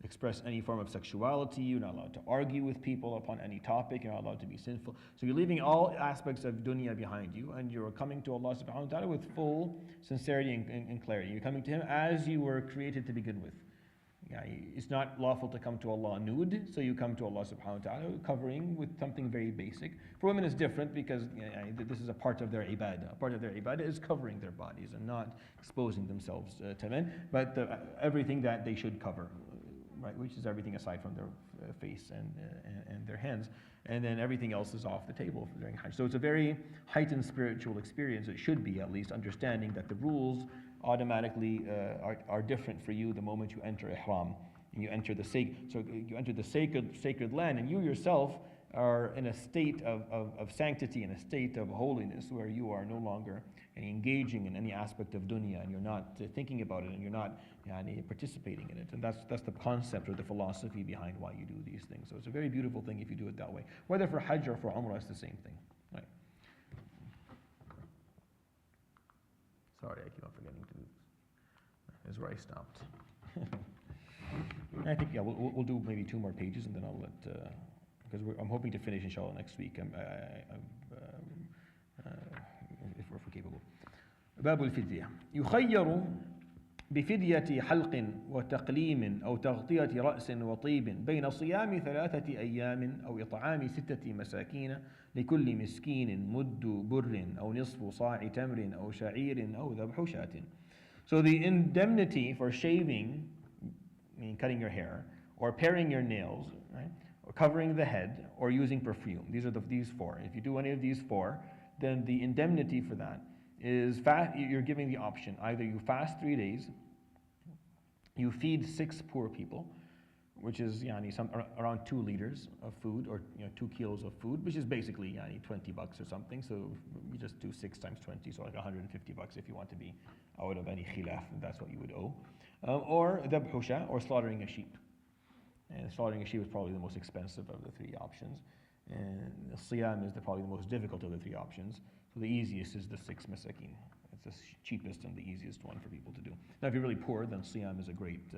express any form of sexuality. You're not allowed to argue with people upon any topic. You're not allowed to be sinful. So you're leaving all aspects of dunya behind you, and you're coming to Allah subhanahu wa ta'ala with full sincerity and clarity. You're coming to Him as you were created to begin with. Yeah, it's not lawful to come to Allah nude, so you come to Allah subhanahu wa ta'ala covering with something very basic. For women it's different because this is a part of their ibadah. A part of their ibadah is covering their bodies and not exposing themselves to men, but everything that they should cover, right, which is everything aside from their face and their hands, and then everything else is off the table during Hajj. So it's a very heightened spiritual experience. It should be, at least, understanding that the rules automatically are different for you the moment you enter ihram and you enter the sacred land, and you yourself are in a state of sanctity, in a state of holiness, where you are no longer engaging in any aspect of dunya, and you're not thinking about it, and you're not participating in it. And that's the concept or the philosophy behind why you do these things. So it's a very beautiful thing if you do it that way. Whether for Hajj or for Umrah, it's the same thing. Right. Sorry, I keep on forgetting to do this. That's where I stopped. I think, we'll do maybe 2 more pages, and then I'll let, because I'm hoping to finish, inshallah, next week, if we're capable. باب الفدية يخير بفدية حلق وتقليم أو تغطية رأس وطيب بين صيام 3 أيام أو إطعام 6 مساكين لكل مسكين مد بر أو نصف صاع تمر أو شعير أو ذبح شاة. So the indemnity for shaving, meaning cutting your hair, or paring your nails, right, or covering the head, or using perfume. These are these 4. If you do any of these 4, then the indemnity for that is you're giving the option. Either you fast 3 days, you feed 6 poor people, which is around 2 liters of food, or 2 kilos of food, which is basically $20 or something. So you just do 6 times 20, so like $150 if you want to be out of any khilaf, that's what you would owe. Or dhabhu sha, or slaughtering a sheep. And slaughtering a sheep is probably the most expensive of the 3 options. And siyam is probably the most difficult of the 3 options. So the easiest is the 6 masakin. It's the cheapest and the easiest one for people to do. Now, if you're really poor, then siyam is a great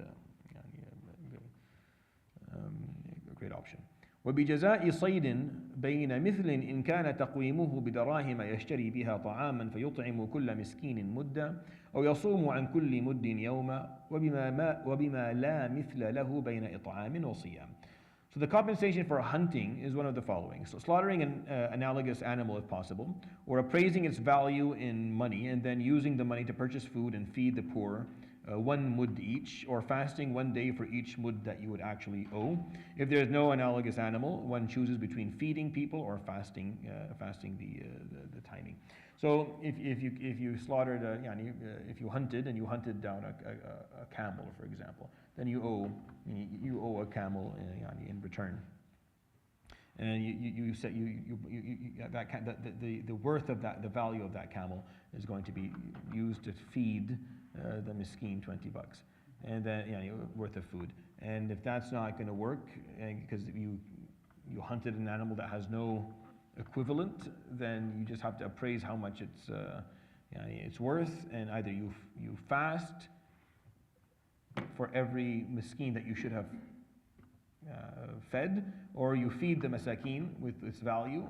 option. وبجزاء صيد بين مثل إن كان تقويمه بدراهم يشتري بها طعاما فيطعم كل مسكين مدا أو يصوم عن كل مد يوما وبما لا مثل له بين إطعام وصيام. So the compensation for hunting is one of the following. So slaughtering an analogous animal if possible, or appraising its value in money and then using the money to purchase food and feed the poor, 1 mud each, or fasting 1 day for each mud that you would actually owe. If there is no analogous animal, one chooses between feeding people or fasting the timing. So if you slaughtered, if you hunted and you hunted down a camel, for example, then you owe a camel in return. And the worth of that, the value of that camel is going to be used to feed the miskeen $20, and then worth of food. And if that's not going to work, because you hunted an animal that has no equivalent, then you just have to appraise how much it's worth, and either you fast for every miskeen that you should have fed, or you feed the masakin with its value,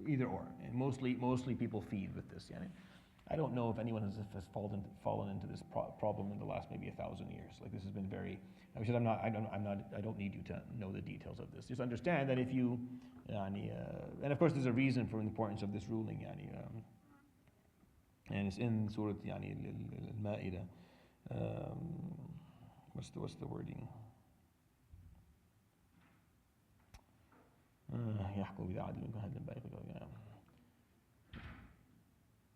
either or. And mostly people feed with this. I don't know if anyone has fallen into this problem in the last maybe 1,000 years. Like, this has been very. I don't need you to know the details of this. Just understand that if you, and of course there's a reason for the importance of this ruling. And it's in Surah Al-Ma'idah. What's the wording?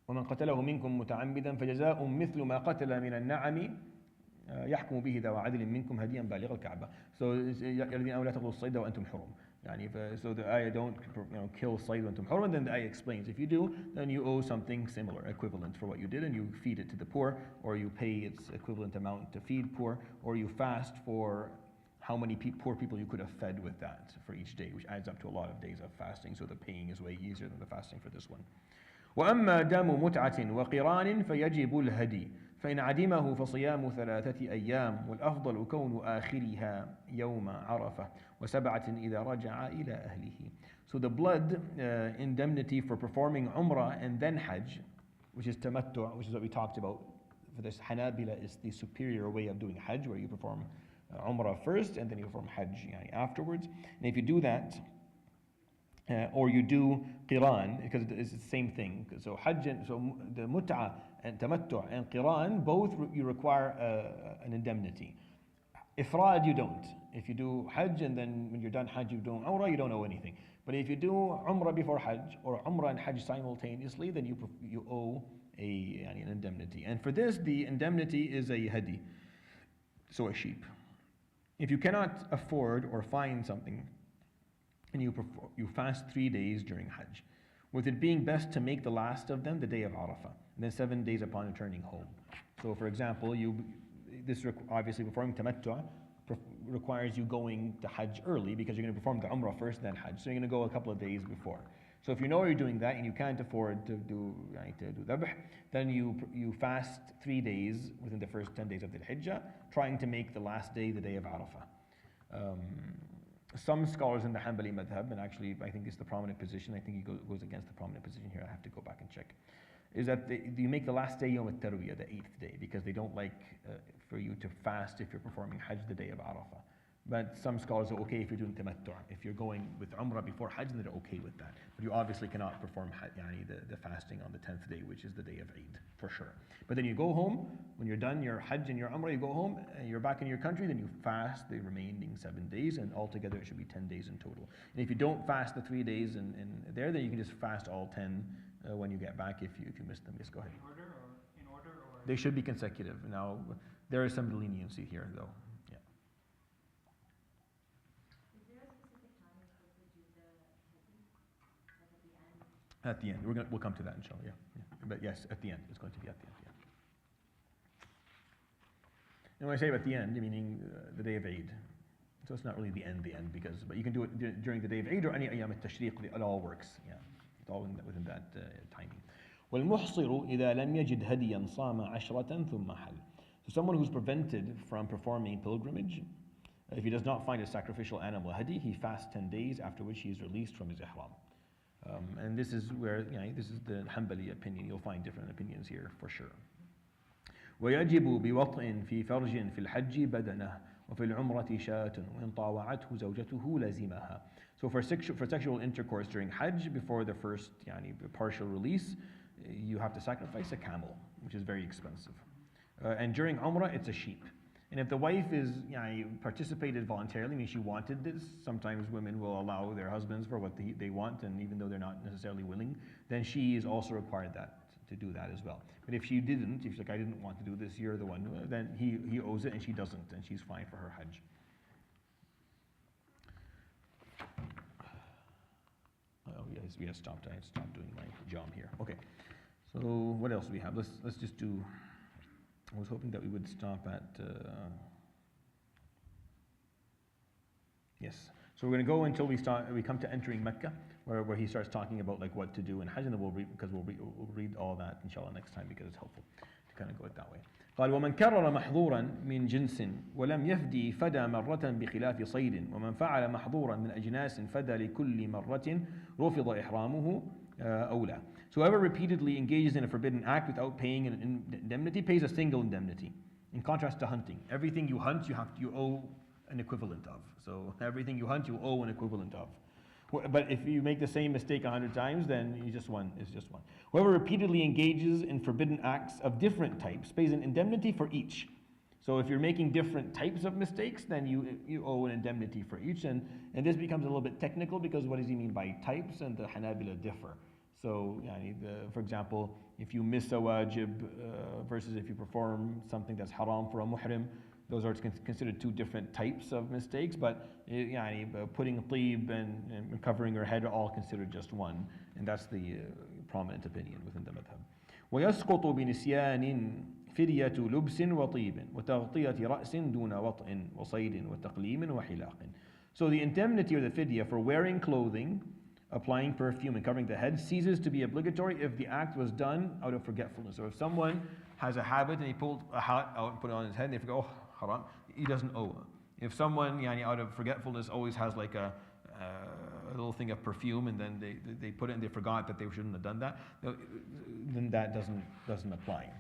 ومن قتله منكم متعمدا فجزاء مثل ما قتل من النعم يحكم به ذو عدل منكم هديا بالغ الكعبة. So يا الذين آمنوا لا تقتلوا الصيد وأنتم حرم. So the ayah don't kill صيد وأنتم حرم, and then the ayah explains if you do, then you owe something similar, equivalent for what you did, and you feed it to the poor, or you pay its equivalent amount to feed poor, or you fast for how many poor people you could have fed with that for each day, which adds up to a lot of days of fasting, so the paying is way easier than the fasting for this one. وأما دم متعة وقران فيجب الهدي فإن عدمه فصيام 3 أيام والأفضل كون آخرها يوم عرفة وسبعة إذا رجع إلى أهله. So the blood indemnity for performing Umrah and then Hajj, which is tamattu', which is what we talked about for this Hanabila, is the superior way of doing Hajj, where you perform Umrah first and then you perform Hajj afterwards. And if you do that, or you do Qiran, because it's the same thing. So Hajj, so the Mut'ah and Tamattu' and Qiran, both you require an indemnity. Ifrad, you don't. If you do Hajj and then when you're done Hajj you do Umrah, you don't owe anything. But if you do Umrah before Hajj or Umrah and Hajj simultaneously, then you owe an indemnity. And for this, the indemnity is a hadi, so a sheep. If you cannot afford or find something, and you fast 3 days during Hajj, with it being best to make the last of them the day of Arafah, and then 7 days upon returning home. So for example, obviously performing Tamattu' requires you going to Hajj early, because you're going to perform the Umrah first, then Hajj. So you're going to go a couple of days before. So if you know you're doing that and you can't afford to do dhabh, then you fast 3 days within the first 10 days of the Hijjah, trying to make the last day the day of Arafah. Some scholars in the Hanbali madhab, and actually I think it's the prominent position, I think he goes against the prominent position here, I have to go back and check, is that you make the last day Yom al-Tarwiyah, the 8th day, because they don't like for you to fast if you're performing Hajj the day of Arafah. But some scholars are okay if you're doing Tamattu'. If you're going with Umrah before Hajj, then they're okay with that. But you obviously cannot perform the fasting on the 10th day, which is the day of Eid, for sure. But then you go home, when you're done your Hajj and your Umrah, you go home, and you're back in your country, then you fast the remaining 7 days, and altogether it should be 10 days in total. And if you don't fast the 3 days in there, then you can just fast all 10 when you get back if you miss them. Yes, go ahead. In order or? They should be consecutive. Now, there is some leniency here, though. At the end. We'll come to that, inshallah. Yeah. But yes, at the end. It's going to be at the end. Yeah. And when I say at the end, meaning the day of Eid. So it's not really the end, but you can do it during the day of Eid or any ayyam al-tashriq. It all works. Yeah, it's all within that timing. وَالْمُحْصِرُ إِذَا لَمْ يَجِدْ هَدِيًا صَامَ عَشْرَةً ثُمَّ حَلَّ. So someone who's prevented from performing pilgrimage, if he does not find a sacrificial animal hadi, he fasts 10 days, after which he is released from his ihram. And this is where, this is the Hanbali opinion. You'll find different opinions here for sure. ويجب بوطء في فرج في الحج بدنه وفي العمرة شاة وإن طاوعته زوجته لزمها. So for sexual intercourse during Hajj, before the first partial release, you have to sacrifice a camel, which is very expensive. And during Umrah, it's a sheep. And if the wife is participated voluntarily, meaning she wanted this, sometimes women will allow their husbands for what they want, and even though they're not necessarily willing, then she is also required to do that as well. But if she didn't, if she's like, I didn't want to do this, you're the one, then he owes it and she doesn't, and she's fine for her Hajj. Oh yes, we have stopped. I had stopped doing my job here. Okay. So what else do we have? Let's just do. I was hoping that we would stop at. Yes. So we're going to go until we come to entering Mecca, where he starts talking about like what to do in Hajj, and then we'll read all that inshallah next time, because it's helpful to kind of go it that way. قال ومن كرر محظورا من جنس ولم يفدي فدى مرة بخلاف صيد ومن فعل محظورا من أجناس فدى لكل مرة رفض إحرامه أولى. So whoever repeatedly engages in a forbidden act without paying an indemnity pays a single indemnity. In contrast to hunting, everything you hunt you owe an equivalent of. So everything you hunt you owe an equivalent of. But if you make the same mistake 100 times, then it's just one. Whoever repeatedly engages in forbidden acts of different types pays an indemnity for each. So if you're making different types of mistakes, then you owe an indemnity for each. And this becomes a little bit technical, because what does he mean by types? And the Hanabila differ. So, for example, if you miss a wajib versus if you perform something that's haram for a muhrim, those are considered two different types of mistakes, but putting طيب and covering your head are all considered just one, and that's the prominent opinion within the madhab. ويسقط بنسيان فدية لبس وطيب وتغطية رأس دون وطء وصيد وتقليم وحلاق. So the indemnity or the fidya for wearing clothing, applying perfume and covering the head ceases to be obligatory if the act was done out of forgetfulness. So if someone has a habit and he pulled a hat out and put it on his head and they forget, oh, haram, he doesn't owe. If someone out of forgetfulness always has like a little thing of perfume and then they put it and they forgot that they shouldn't have done that, then that doesn't apply.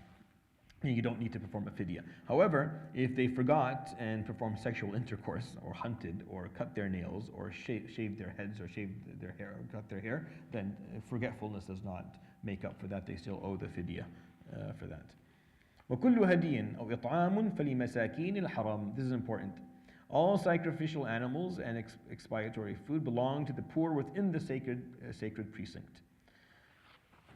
You don't need to perform a fidya. However, if they forgot and performed sexual intercourse or hunted or cut their nails or shaved their heads or shaved their hair or cut their hair, then forgetfulness does not make up for that. They still owe the fidya for that. وكل هدي أو إطعام فلمساكين الحرم. This is important. All sacrificial animals and expiatory food belong to the poor within the sacred precinct.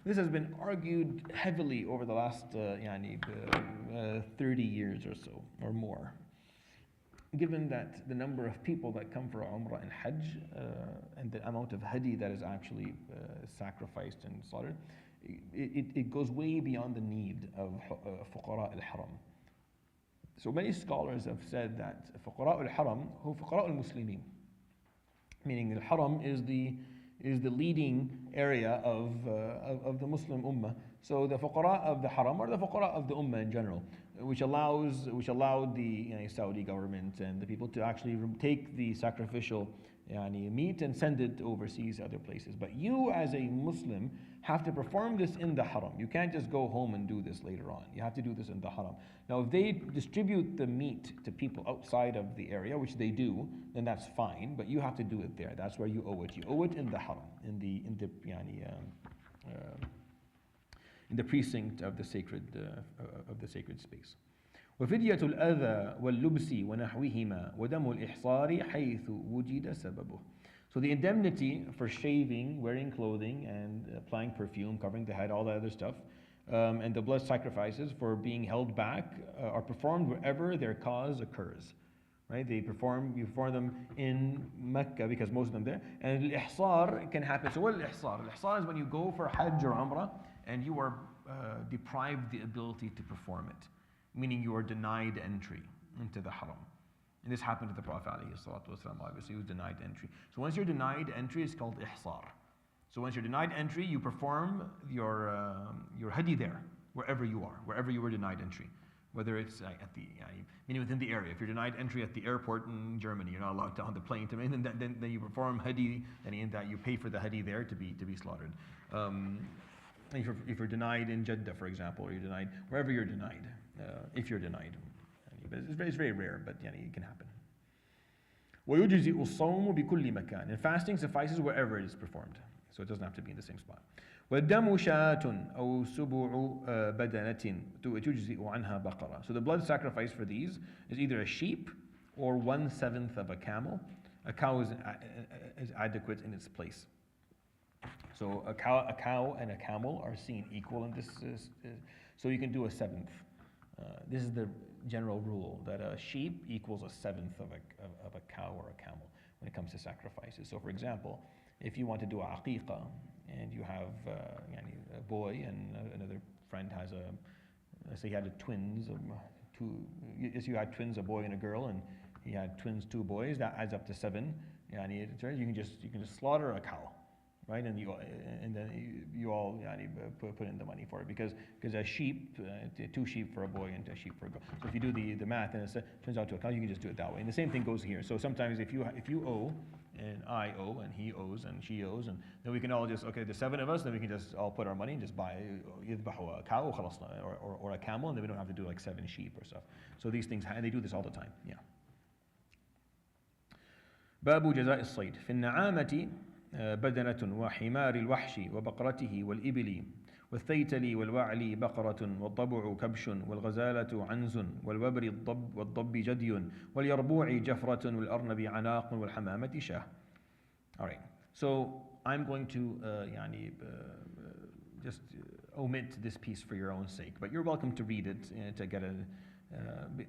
This has been argued heavily over the last 30 years or so, or more. Given that the number of people that come for Umrah and Hajj, and the amount of hadi that is actually sacrificed and slaughtered, it goes way beyond the need of fuqara al-haram. So many scholars have said that fuqara al-haram hu fuqara al-muslimin, meaning al-haram is the leading area of the Muslim ummah. So the fuqara of the haram are the fuqara of the ummah in general, which allowed the Saudi government and the people to actually take the sacrificial meat and send it overseas, other places. But you as a Muslim have to perform this in the haram. You can't just go home and do this later on. You have to do this in the haram. Now, if they distribute the meat to people outside of the area, which they do, then that's fine. But you have to do it there. That's where you owe it. You owe it in the haram, in the precinct of the sacred space. وفدية الأذى واللبس ونحوهما ودم الإحصار حيث وجد سببه. So the indemnity for shaving, wearing clothing, and applying perfume, covering the head, all that other stuff, and the blood sacrifices for being held back are performed wherever their cause occurs. Right? You perform them in Mecca because most of them there. And al-ihsar can happen. So what is al-ihsar? Al-ihsar is when you go for Hajj or Umrah and you are deprived the ability to perform it, meaning you are denied entry into the haram. And this happened to the Prophet ﷺ, obviously, he was denied entry. So once you're denied entry, it's called ihsar. So once you're denied entry, you perform your hadi there, wherever you are, wherever you were denied entry. Whether it's meaning within the area. If you're denied entry at the airport in Germany, you're not allowed to on the plane to then you perform hadi, and in that you pay for the hadi there to be slaughtered. If you're denied in Jeddah, for example, or you're denied wherever you're denied, if you're denied. But it's very rare, but it can happen. وَيُجْزِئُ الصَّوْمُ بِكُلِّ مَكَانٍ. And fasting suffices wherever it is performed. So it doesn't have to be in the same spot. وَالدَّمُ شَاةٌ أَوْ سُبُعُ بَدَنَةٍ تُجْزِئُ عَنْهَا بَقَرَةٍ. So the blood sacrifice for these is either a sheep or 1/7 of a camel. A cow is adequate in its place. So a cow and a camel are seen equal in this. So you can do 1/7. This is the general rule, that a sheep equals 1/7 of a cow or a camel when it comes to sacrifices. So for example, if you want to do a aqiqah and you have a boy and another friend has let's say he had twins, you had twins, a boy and a girl, and he had twins, 2 boys, that adds up to 7. You can just slaughter a cow. Right, and then you all put in the money for it because a sheep, 2 sheep for a boy and 2 sheep for a girl. So if you do the math and it turns out to a cow, you can just do it that way. And the same thing goes here. So sometimes if you owe and I owe and he owes and she owes, and then we can all just the 7 of us, then we can just all put our money and just buy a cow or a camel, and then we don't have to do like 7 sheep or stuff. So these things, and they do this all the time. Yeah. باب جزاء الصيد في النعامة بدنة وحمار الوحش وبقرته والإبل والثيتل والوعل بقرة والضبع كبش والغزالة عنز والوبر والضب جدي واليربوع جفرة والأرنب عناق والحمامة شاه. All right. So I'm going to just omit this piece for your own sake. But you're welcome to read it to get a.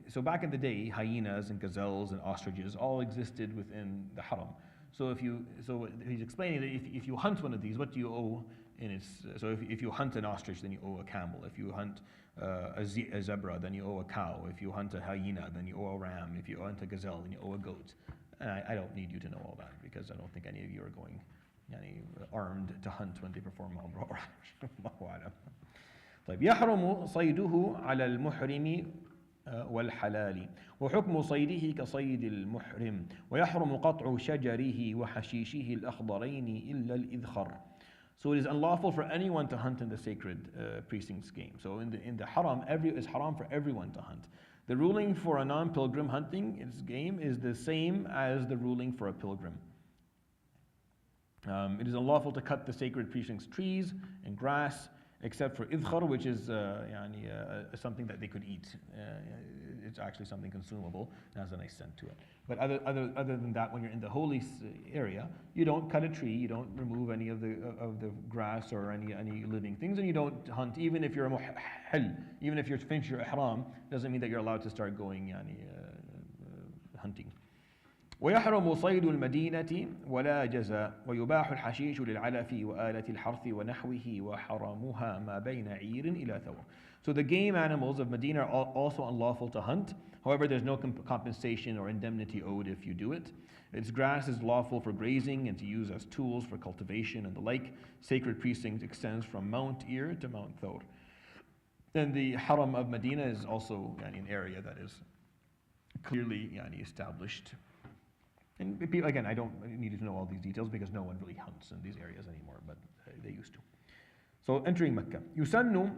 So back in the day, hyenas and gazelles and ostriches all existed within the haram. So he's explaining that if you hunt one of these, what do you owe in its? So if you hunt an ostrich, then you owe a camel. If you hunt a zebra, then you owe a cow. If you hunt a hyena, then you owe a ram. If you hunt a gazelle, then you owe a goat. And I don't need you to know all that because I don't think any of you are going armed to hunt when they perform umrah. Allahu a'lam. طيب يحرم صيده على المحرم والحلال وحكم صيده كصيد المحرم ويحرم قطع شجره وحشيشه الأخضرين إلا الإذخر. So it is unlawful for anyone to hunt in the sacred precincts game. So in the haram, it's haram for everyone to hunt. The ruling for a non-pilgrim hunting its game is the same as the ruling for a pilgrim. It is unlawful to cut the sacred precincts trees and grass, except for idkhar, which is something that they could eat. It's actually something consumable and has a nice scent to it. But other than that, when you're in the holy area, you don't cut a tree, you don't remove any of the grass or any living things, and you don't hunt. Even if you're a muhall, even if you're finished your ihram, doesn't mean that you're allowed to start going hunting. ويحرم صيد المدينة ولا جزاء ويباح الحشيش للعلف وآلة الحرث ونحوه وحرمها ما بين عير إلى ثور. So the game animals of Medina are also unlawful to hunt. However, there's no compensation or indemnity owed if you do it. Its grass is lawful for grazing and to use as tools for cultivation and the like. Sacred precinct extends from Mount Ir to Mount Thawr. Then the Haram of Medina is also an area that is clearly established. And again, I don't need to know all these details because no one really hunts in these areas anymore, but they used to. So entering Mecca. يسن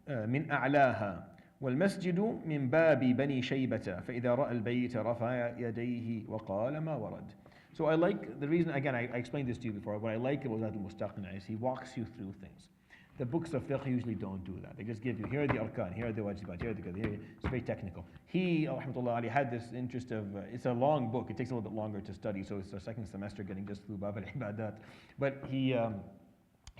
من أعلاها والمسجد من باب بني شيبة فإذا رأى البيت رفع يديه وقال ما ورد. So I like, the reason, again, I explained this to you before, what I like about Zadul Mustaqna is he walks you through things. The books of fiqh usually don't do that. They just give you, here are the arkan, here are the wajibat, here are the it's very technical. He, rahmatullah alayhi, had this interest of, it's a long book, it takes a little bit longer to study, so it's our second semester getting just through Bab al-Ibadat. But he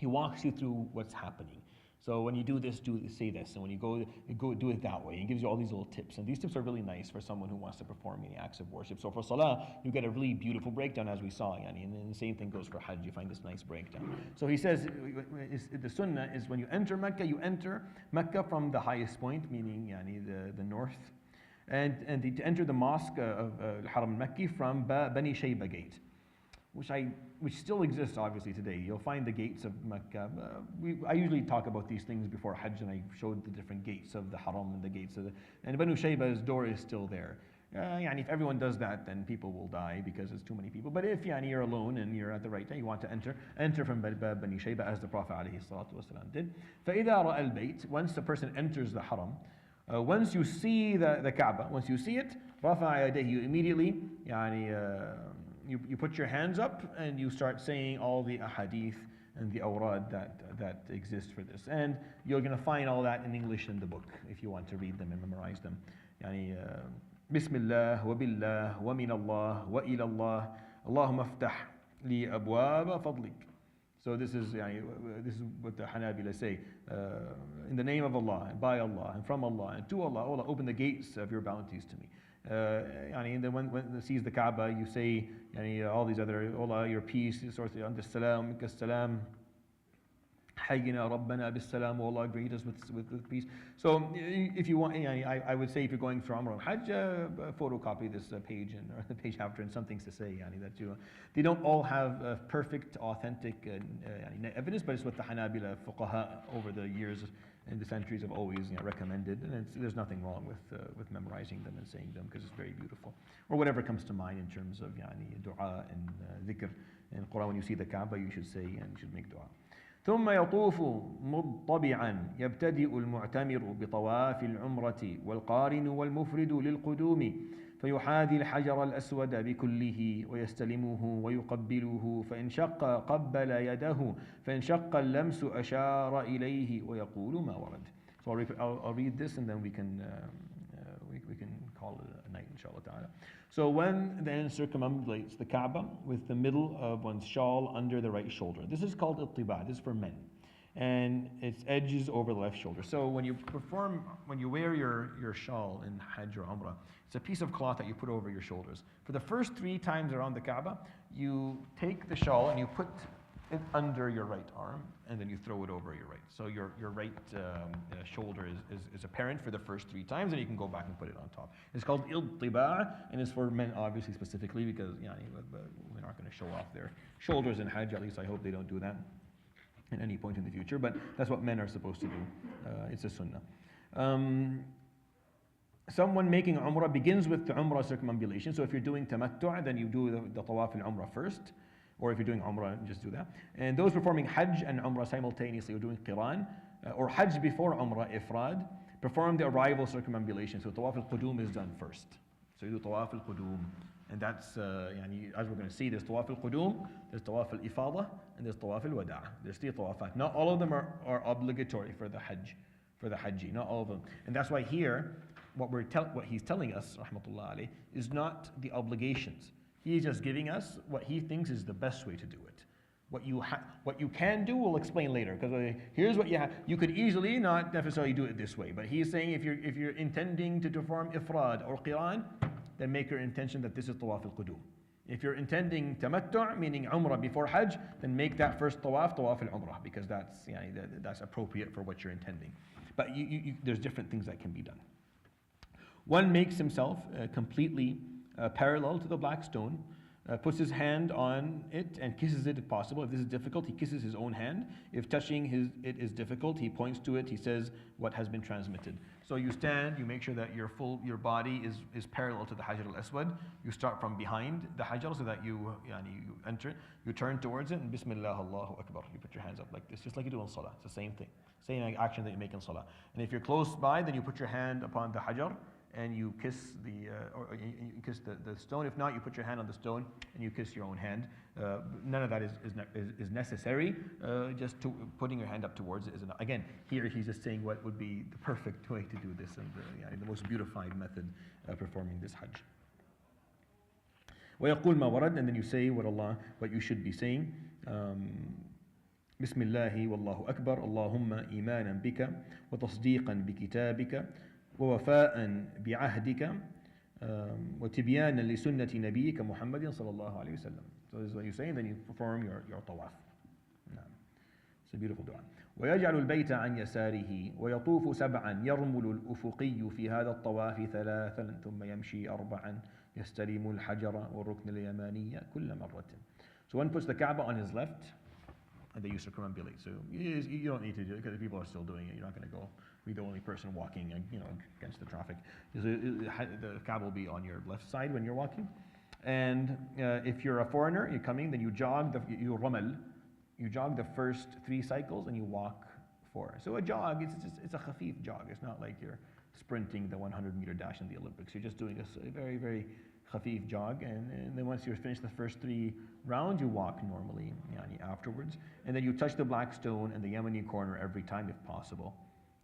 walks you through what's happening. So when you do this, say this, and when you go do it that way. He gives you all these little tips, and these tips are really nice for someone who wants to perform any acts of worship. So for salah, you get a really beautiful breakdown, as we saw, and then the same thing goes for hajj. You find this nice breakdown. So he says the sunnah is when you enter Mecca from the highest point, meaning the north, and to enter the mosque of Haram al-Makki from Bani Shayba gate, which still exists obviously today. You'll find the gates of Mecca. I usually talk about these things before Hajj, and I showed the different gates of the Haram and the gates of and Banu Shayba's door is still there. If everyone does that, then people will die because there's too many people. But if you're alone and you're at the right time, you want to enter from Bani Shayba as the Prophet ﷺ did. فَإِذَا رَأَى الْبَيْتِ, once the person enters the Haram, once you see the Kaaba, once you see it, رَفَعَ يَدَيْهِ, you immediately you put your hands up and you start saying all the ahadith and the awrad that exist for this. And you're going to find all that in English in the book if you want to read them and memorize them. Bismillah wa billah wa min Allah wa ila Allah Allahumma aftah li abwaba fadlik. So this is what the Hanabila say. In the name of Allah, and by Allah, and from Allah, and to Allah, Allah, open the gates of your bounties to me. And then when it sees the Kaaba, you say all these other, Allah, your peace, sort of, Anta salam, minka salam, hayyina rabbana bis salam, Allah, greet us with peace. So if you want, I would say if you're going through Umrah and Hajj, photocopy this page or the page after and some things to say, that you, they don't all have perfect, authentic evidence, but it's what the Hanabila fuqaha over the years and the centuries have always recommended, and there's nothing wrong with memorizing them and saying them because it's very beautiful, or whatever comes to mind in terms of dua and dhikr. In Quran, when you see the Kaaba, you should say and you should make dua. ثم يطوف مضطبعا يبتدئ المعتمر بطواف العمرة والقارن والمفرد للقدوم فيحاذي الحجر الأسود بكله ويستلمه ويقبله فإن شق قبل يده فإن شق اللمس أشار إليه ويقول ما ورد. So I'll read this and then we can call it a night inshallah ta'ala. So one then circumambulates the Kaaba with the middle of one's shawl under the right shoulder. This is called ittiba, this is for men. and its edges over the left shoulder. So when you wear your shawl in Hajj or Umrah, it's a piece of cloth that you put over your shoulders. For the first 3 times around the Kaaba, you take the shawl and you put it under your right arm, and then you throw it over your right. So your right shoulder is apparent for the first 3 times, and you can go back and put it on top. It's called iltiba', and it's for men obviously specifically because we're not going to show off their shoulders in Hajj. At least I hope they don't do that at any point in the future, but that's what men are supposed to do. It's a sunnah. Someone making Umrah begins with the Umrah circumambulation. So if you're doing tamattu', then you do the tawaf al-Umrah first. Or if you're doing Umrah, just do that. And those performing Hajj and Umrah simultaneously, or doing Qiran, or Hajj before Umrah, Ifrad, perform the arrival circumambulation. So Tawaf al-Qudum is done first. So you do Tawaf al-Qudum. And that's, as we're going to see, there's Tawaf al-Qudum, there's Tawaf al-Ifada, and there's Tawaf al-Wada'. There's 3 tawafat. Not all of them are obligatory for the Hajji, not all of them. And that's why here, what he's telling us, rahmatullah alayh, is not the obligations. He's just giving us what he thinks is the best way to do it. What you can do, we'll explain later. Because here's what you have. You could easily not necessarily do it this way. But he's saying if you're intending to perform ifrad or qiran, then make your intention that this is tawaf al-qudum. If you're intending tamattu', meaning umrah before hajj, then make that first tawaf al-umrah, because that's appropriate for what you're intending. But there's different things that can be done. One makes himself completely parallel to the black stone, puts his hand on it and kisses it if possible. If this is difficult, he kisses his own hand. If touching it is difficult, he points to it, he says what has been transmitted. So you stand, you make sure that your body is parallel to the Hajar al-Aswad. You start from behind the Hajar so that you enter, you turn towards it, and Bismillah, Allahu Akbar. You put your hands up like this, just like you do in Salah. It's the same thing, same action that you make in Salah. And if you're close by, then you put your hand upon the Hajar, and you kiss you kiss the stone. If not, you put your hand on the stone and you kiss your own hand. None of that is necessary. Just putting your hand up towards it is enough. Again, here he's just saying what would be the perfect way to do this, and the most beautified method performing this Hajj. ويقول ما ورد, and then you say what you should be saying. بسم الله والله أكبر اللهم إيمانا بك وتصديقا بكتابك ووفاء بعهدك وتبيانا لسنة نبيك محمد صلى الله عليه وسلم. So this is what you say, and then you perform your tawaf. It's a beautiful dua. ويجعل البيت عن يساره ويطوف 7 يرمل الأفقي في هذا الطواف 3 ثم يمشي 4 يستلم الحجر والركن اليماني كل مرة. So one puts the Kaaba on his left, and they use circumambulate. So you don't need to do it because people are still doing it. You're not going to be the only person walking, against the traffic. The Kaaba will be on your left side when you're walking. And if you're a foreigner, you're coming, then you jog the first 3 cycles and you walk 4. So a jog, it's a khafif jog. It's not like you're sprinting the 100-meter dash in the Olympics. You're just doing a very, very khafif jog, and then once you're finished the first 3 rounds, you walk normally afterwards, and then you touch the black stone and the Yemeni corner every time if possible.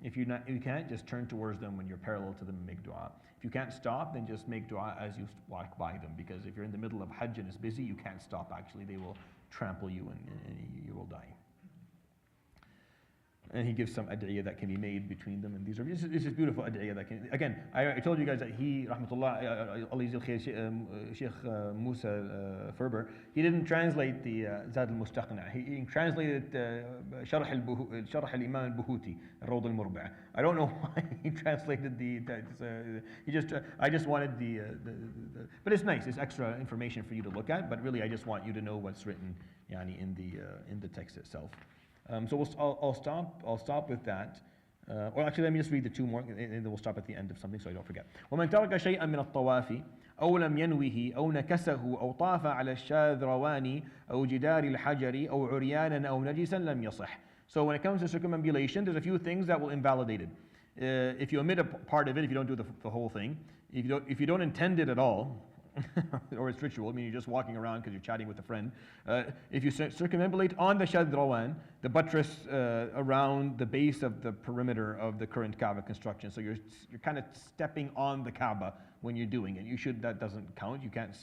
If you can't, just turn towards them when you're parallel to them and make dua. If you can't stop, then just make dua as you walk by them, because if you're in the middle of Hajj and it's busy, you can't stop actually. They will trample you and you will die. And he gives some ad'iyah that can be made between them, and these are this is beautiful ad'iyah that can. Again, I told you guys that he, rahmatullah, Sheikh Musa Ferber, he didn't translate the Zad al-Mustaqna. He translated Sharh al-Imam al-Buhuti, Rawd al-Murba'. I don't know why he translated I just wanted but it's nice. It's extra information for you to look at. But really, I just want you to know what's written, in the text itself. So I'll stop with that. Or actually, let me just read the 2 more, and then we'll stop at the end of something so I don't forget. ومن ترك شيئا من الطواف أو لم ينوه أو نكسه أو طاف على الشاذروان أو جدار الحجر أو عريانا أو نجسا لم يصح. So when it comes to circumambulation, there's a few things that will invalidate it. If you omit a part of it, if you don't do the whole thing, if you don't intend it at all, or it's ritual, I mean you're just walking around because you're chatting with a friend. If you circumambulate on the Shadrawan, the buttress around the base of the perimeter of the current Kaaba construction, so you're kind of stepping on the Kaaba when you're doing it. That doesn't count. You can't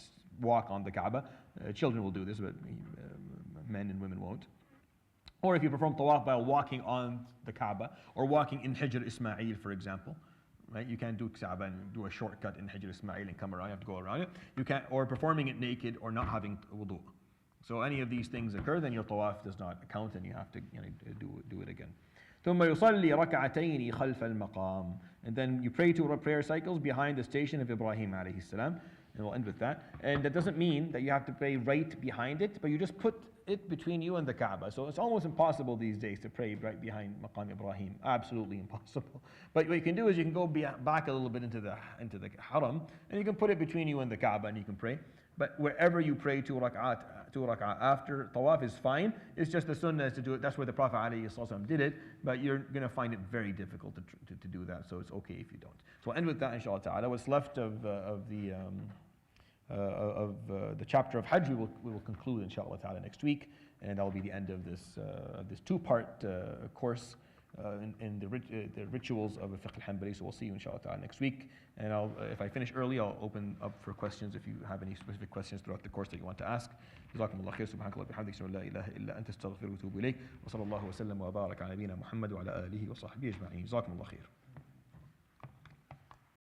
walk on the Kaaba. Children will do this, but men and women won't. Or if you perform tawaf by walking on the Kaaba or walking in Hijr Ismail, for example, right? You can't do Kaaba and do a shortcut in Hijr Ismail and come around. You have to go around it. You can't, or performing it naked or not having wudu. So any of these things occur, then your tawaf does not count, and you have to do it again. ثم يصلي ركعتين خلف المقام, and then you pray 2 prayer cycles behind the station of Ibrahim alayhi salam, and we'll end with that. And that doesn't mean that you have to pray right behind it, but you just put it between you and the Kaaba. So it's almost impossible these days to pray right behind Maqam Ibrahim. Absolutely impossible. But what you can do is you can go back a little bit into the Haram, and you can put it between you and the Kaaba, and you can pray. But wherever you pray 2 rak'at after tawaf is fine. It's just the sunnah is to do it. That's where the Prophet ﷺ did it, but you're going to find it very difficult to do that, so it's okay if you don't. So we'll end with that, inshallah ta'ala. What's left of the chapter of Hajj, we will conclude, inshallah ta'ala, next week, and that will be the end of this 2-part course in the rituals of Fiqh al-Hanbali. So we'll see you, inshallah ta'ala, next week. And if I finish early, I'll open up for questions if you have any specific questions throughout the course that you want to ask. جزاكم الله خير. سبحانك اللهم وبحمدك اشهد ان لا اله الا انت استغفرك واتوب اليك وصلى الله وسلم وبارك على نبينا محمد وعلى اله وصحبه اجمعين. جزاكم الله خير.